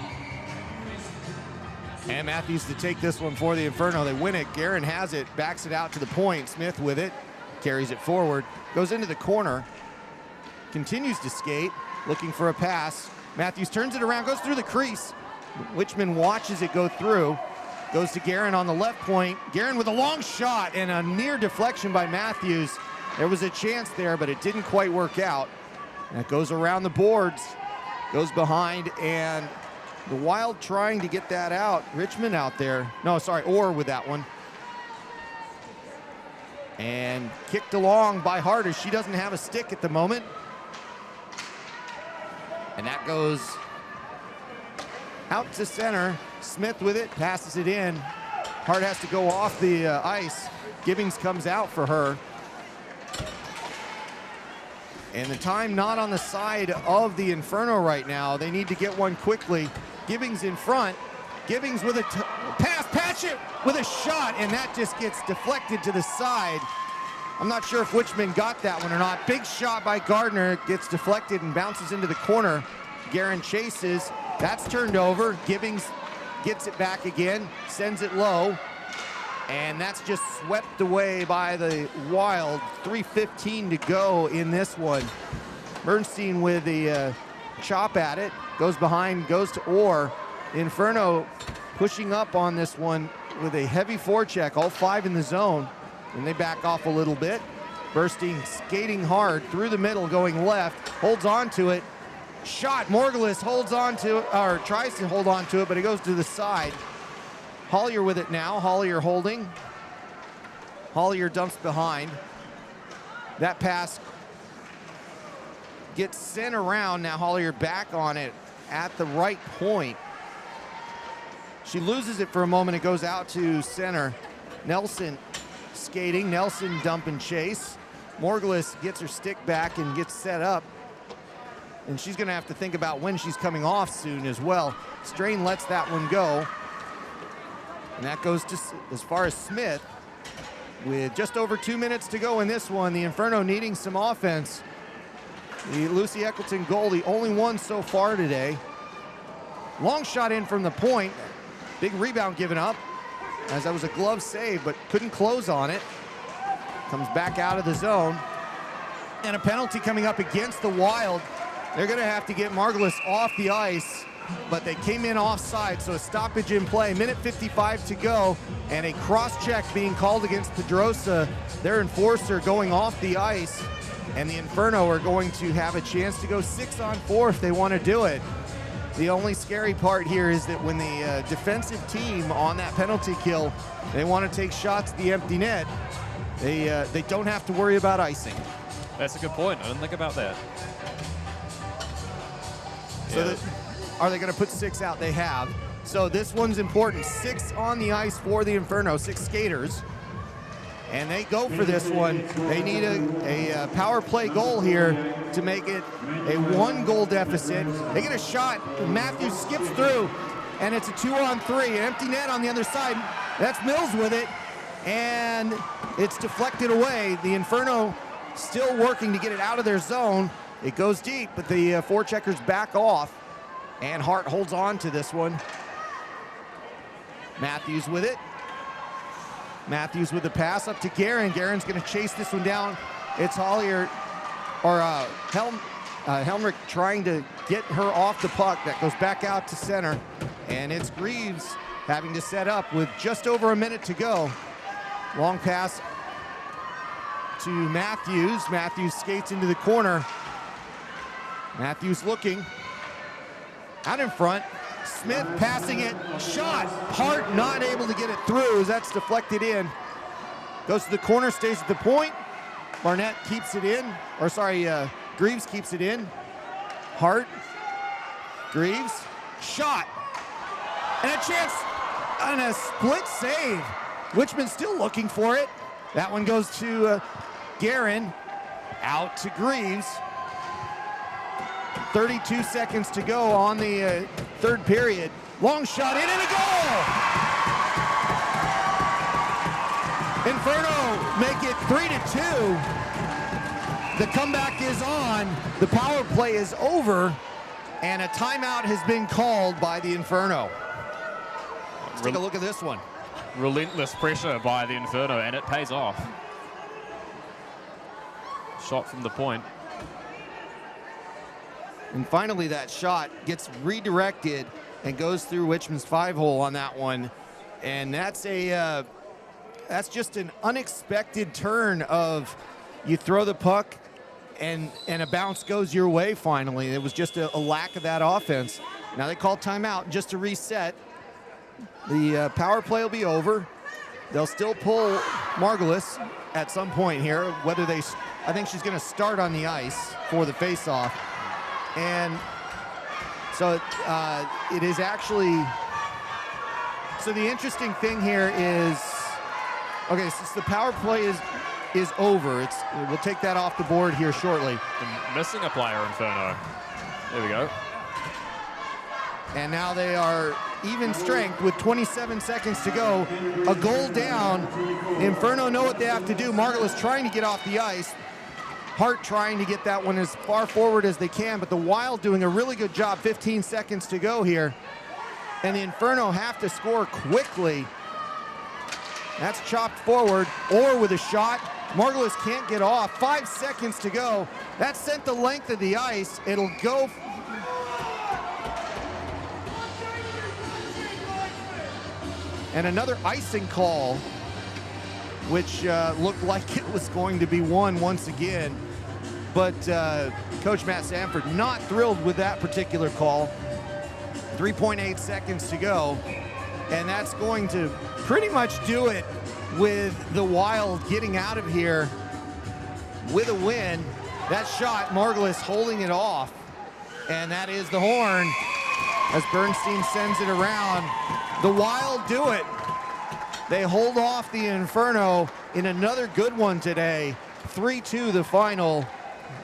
And Matthews to take this one for the Inferno. They win it. Guerin has it, backs it out to the point. Smith with it, carries it forward, goes into the corner, continues to skate, looking for a pass. Matthews turns it around, goes through the crease. Wichmann watches it go through, goes to Guerin on the left point. Guerin with a long shot and a near deflection by Matthews. There was a chance there, but it didn't quite work out. That goes around the boards, goes behind, and the Wild trying to get that out. Richmond out there. No, sorry, Orr with that one. And kicked along by Harder. She doesn't have a stick at the moment. And that goes out to center. Smith with it, passes it in. Hart has to go off the ice. Gibbings comes out for her. And the time not on the side of the Inferno right now. They need to get one quickly. Gibbings in front. Gibbings with a pass. Patchett with a shot, and that just gets deflected to the side. I'm not sure if Wichmann got that one or not. Big shot by Gardner. Gets deflected and bounces into the corner. Guerin chases. That's turned over. Gibbings gets it back again. Sends it low. And that's just swept away by the Wild. 3:15 to go in this one. Bernstein with the chop at it. Goes behind, goes to Orr. Inferno pushing up on this one with a heavy forecheck, all 5 in the zone. And they back off a little bit. Bernstein skating hard through the middle, going left, holds on to it. Shot, Morgulis holds on to it, or tries to hold on to it, but it goes to the side. Hollier with it now, Hollier holding. Hollier dumps behind. That pass gets sent around, now Hollier back on it at the right point. She loses it for a moment, it goes out to center. Nelson skating, Nelson dump and chase. Morgulis gets her stick back and gets set up. And she's gonna have to think about when she's coming off soon as well. Strain lets that one go. And that goes to as far as Smith. With just over 2 minutes to go in this one, the Inferno needing some offense. The Lucy Eccleton goal, the only one so far today. Long shot in from the point. Big rebound given up, as that was a glove save, but couldn't close on it. Comes back out of the zone. And a penalty coming up against the Wild. They're gonna have to get Margulis off the ice, but they came in offside, so a stoppage in play. Minute 55 to go, and a cross-check being called against Pedrosa, their enforcer, going off the ice. And the Inferno are going to have a chance to go 6-on-4 if they want to do it. The only scary part here is that when the defensive team on that penalty kill, they want to take shots at the empty net, they don't have to worry about icing. That's a good point. I didn't think about that. So are they going to put 6 out? They have. So this one's important. 6 on the ice for the Inferno, 6 skaters. And they go for this one. They need a power play goal here to make it a 1-goal deficit. They get a shot. Matthews skips through, and it's a 2-on-3. An empty net on the other side. That's Mills with it, and it's deflected away. The Inferno still working to get it out of their zone. It goes deep, but the forecheckers back off, and Hart holds on to this one. Matthews with it. Matthews with the pass up to Guerin. Guerin's going to chase this one down. It's Hollier, or Helmrich trying to get her off the puck. That goes back out to center, and it's Greaves having to set up with just over a minute to go. Long pass to Matthews. Matthews skates into the corner. Matthews looking out in front. Smith passing it, shot. Hart not able to get it through as that's deflected in. Goes to the corner, stays at the point. Barnett keeps it in, or sorry, Greaves keeps it in. Hart, Greaves, shot. And a chance on a split save. Wichmann still looking for it. That one goes to Guerin, out to Greaves. 32 seconds to go on the third period. Long shot in and a goal! Inferno make it 3-2. The comeback is on. The power play is over, and a timeout has been called by the Inferno. Let's take a look at this one. Relentless pressure by the Inferno, and it pays off. Shot from the point. And finally, that shot gets redirected and goes through Wichmann's 5-hole on that one. And that's just an unexpected turn of you throw the puck and a bounce goes your way finally. It was just a lack of that offense. Now they call timeout just to reset. The power play will be over. They'll still pull Margulis at some point here. I think she's going to start on the ice for the faceoff. And so it is actually, so the interesting thing here is, okay, since the power play is over, we'll take that off the board here shortly. Missing a player, Inferno. There we go. And now they are even strength with 27 seconds to go. A goal down. Inferno know what they have to do. Margulis trying to get off the ice. Hart trying to get that one as far forward as they can, but the Wild doing a really good job. 15 seconds to go here. And the Inferno have to score quickly. That's chopped forward or with a shot. Margulis can't get off. 5 seconds to go. That sent the length of the ice. It'll go. And another icing call, which looked like it was going to be one once again. But Coach Matt Sanford not thrilled with that particular call. 3.8 seconds to go. And that's going to pretty much do it with the Wild getting out of here with a win. That shot, Margulis holding it off. And that is the horn as Bernstein sends it around. The Wild do it. They hold off the Inferno in another good one today. 3-2 the final.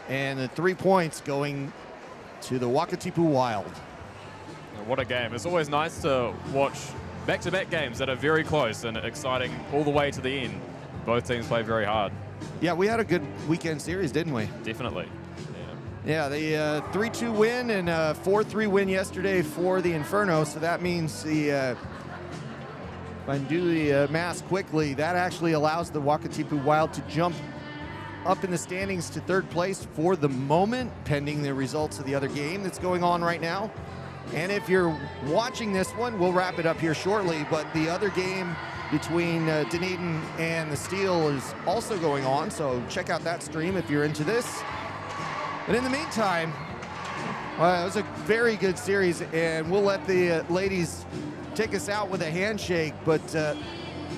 And the 3 points going to the Wakatipu Wild. What a game. It's always nice to watch back-to-back games that are very close and exciting all the way to the end. Both teams play very hard. Yeah, we had a good weekend series, didn't we? Definitely. Yeah, the 3-2 win and a 4-3 win yesterday for the Inferno. So that means the, if I can do the math quickly, that actually allows the Wakatipu Wild to jump up in the standings to third place for the moment, pending the results of the other game that's going on right now. And if you're watching this one, we'll wrap it up here shortly, but the other game between Dunedin and the Steel is also going on, so check out that stream if you're into this. But in the meantime, it was a very good series, and we'll let the ladies take us out with a handshake, but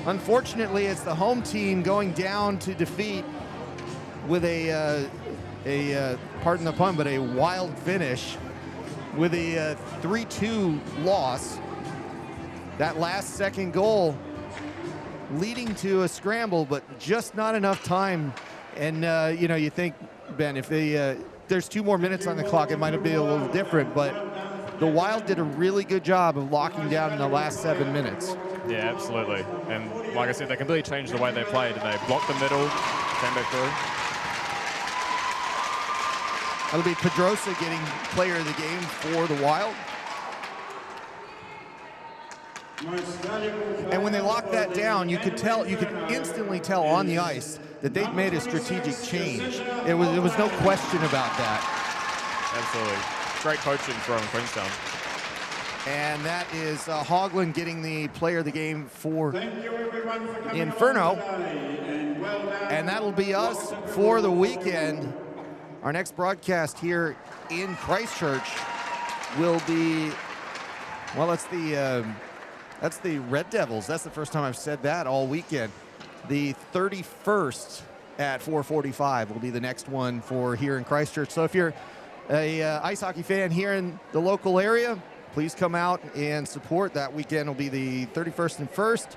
unfortunately it's the home team going down to defeat with a pardon the pun, but a Wild finish with a 3-2 loss. That last second goal leading to a scramble, but just not enough time. And you know, you think, Ben, if they there's 2 more minutes on the clock, it might have been a little different, but the Wild did a really good job of locking down in the last 7 minutes. Yeah, absolutely. And like I said, they completely changed the way they played, and they blocked the middle, came back through. That'll be Pedrosa getting player of the game for the Wild. And when they locked that down, you could instantly tell on the ice that they'd made a strategic change. There was no question about that. Absolutely. Great coaching from Queenstown. And that is Hoagland getting the player of the game for the Inferno. And that'll be us for the weekend. Our next broadcast here in Christchurch will be, well, that's the Red Devils. That's the first time I've said that all weekend. The 31st at 4:45 will be the next one for here in Christchurch. So if you're a ice hockey fan here in the local area, please come out and support. That weekend will be the 31st and 1st.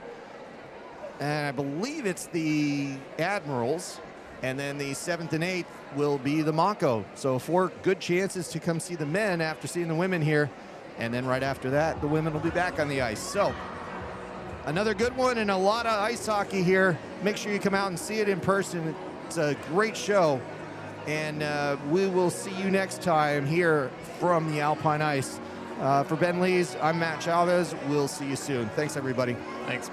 And I believe it's the Admirals. And then the 7th and 8th will be the Mako. So 4 good chances to come see the men after seeing the women here. And then right after that, the women will be back on the ice. So another good one and a lot of ice hockey here. Make sure you come out and see it in person. It's a great show. And we will see you next time here from the Alpine Ice. For Ben Lees, I'm Matt Chavez. We'll see you soon. Thanks, everybody. Thanks.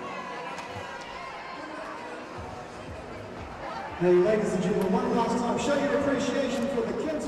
Hey, ladies and gentlemen, one last time, show your appreciation for the kids.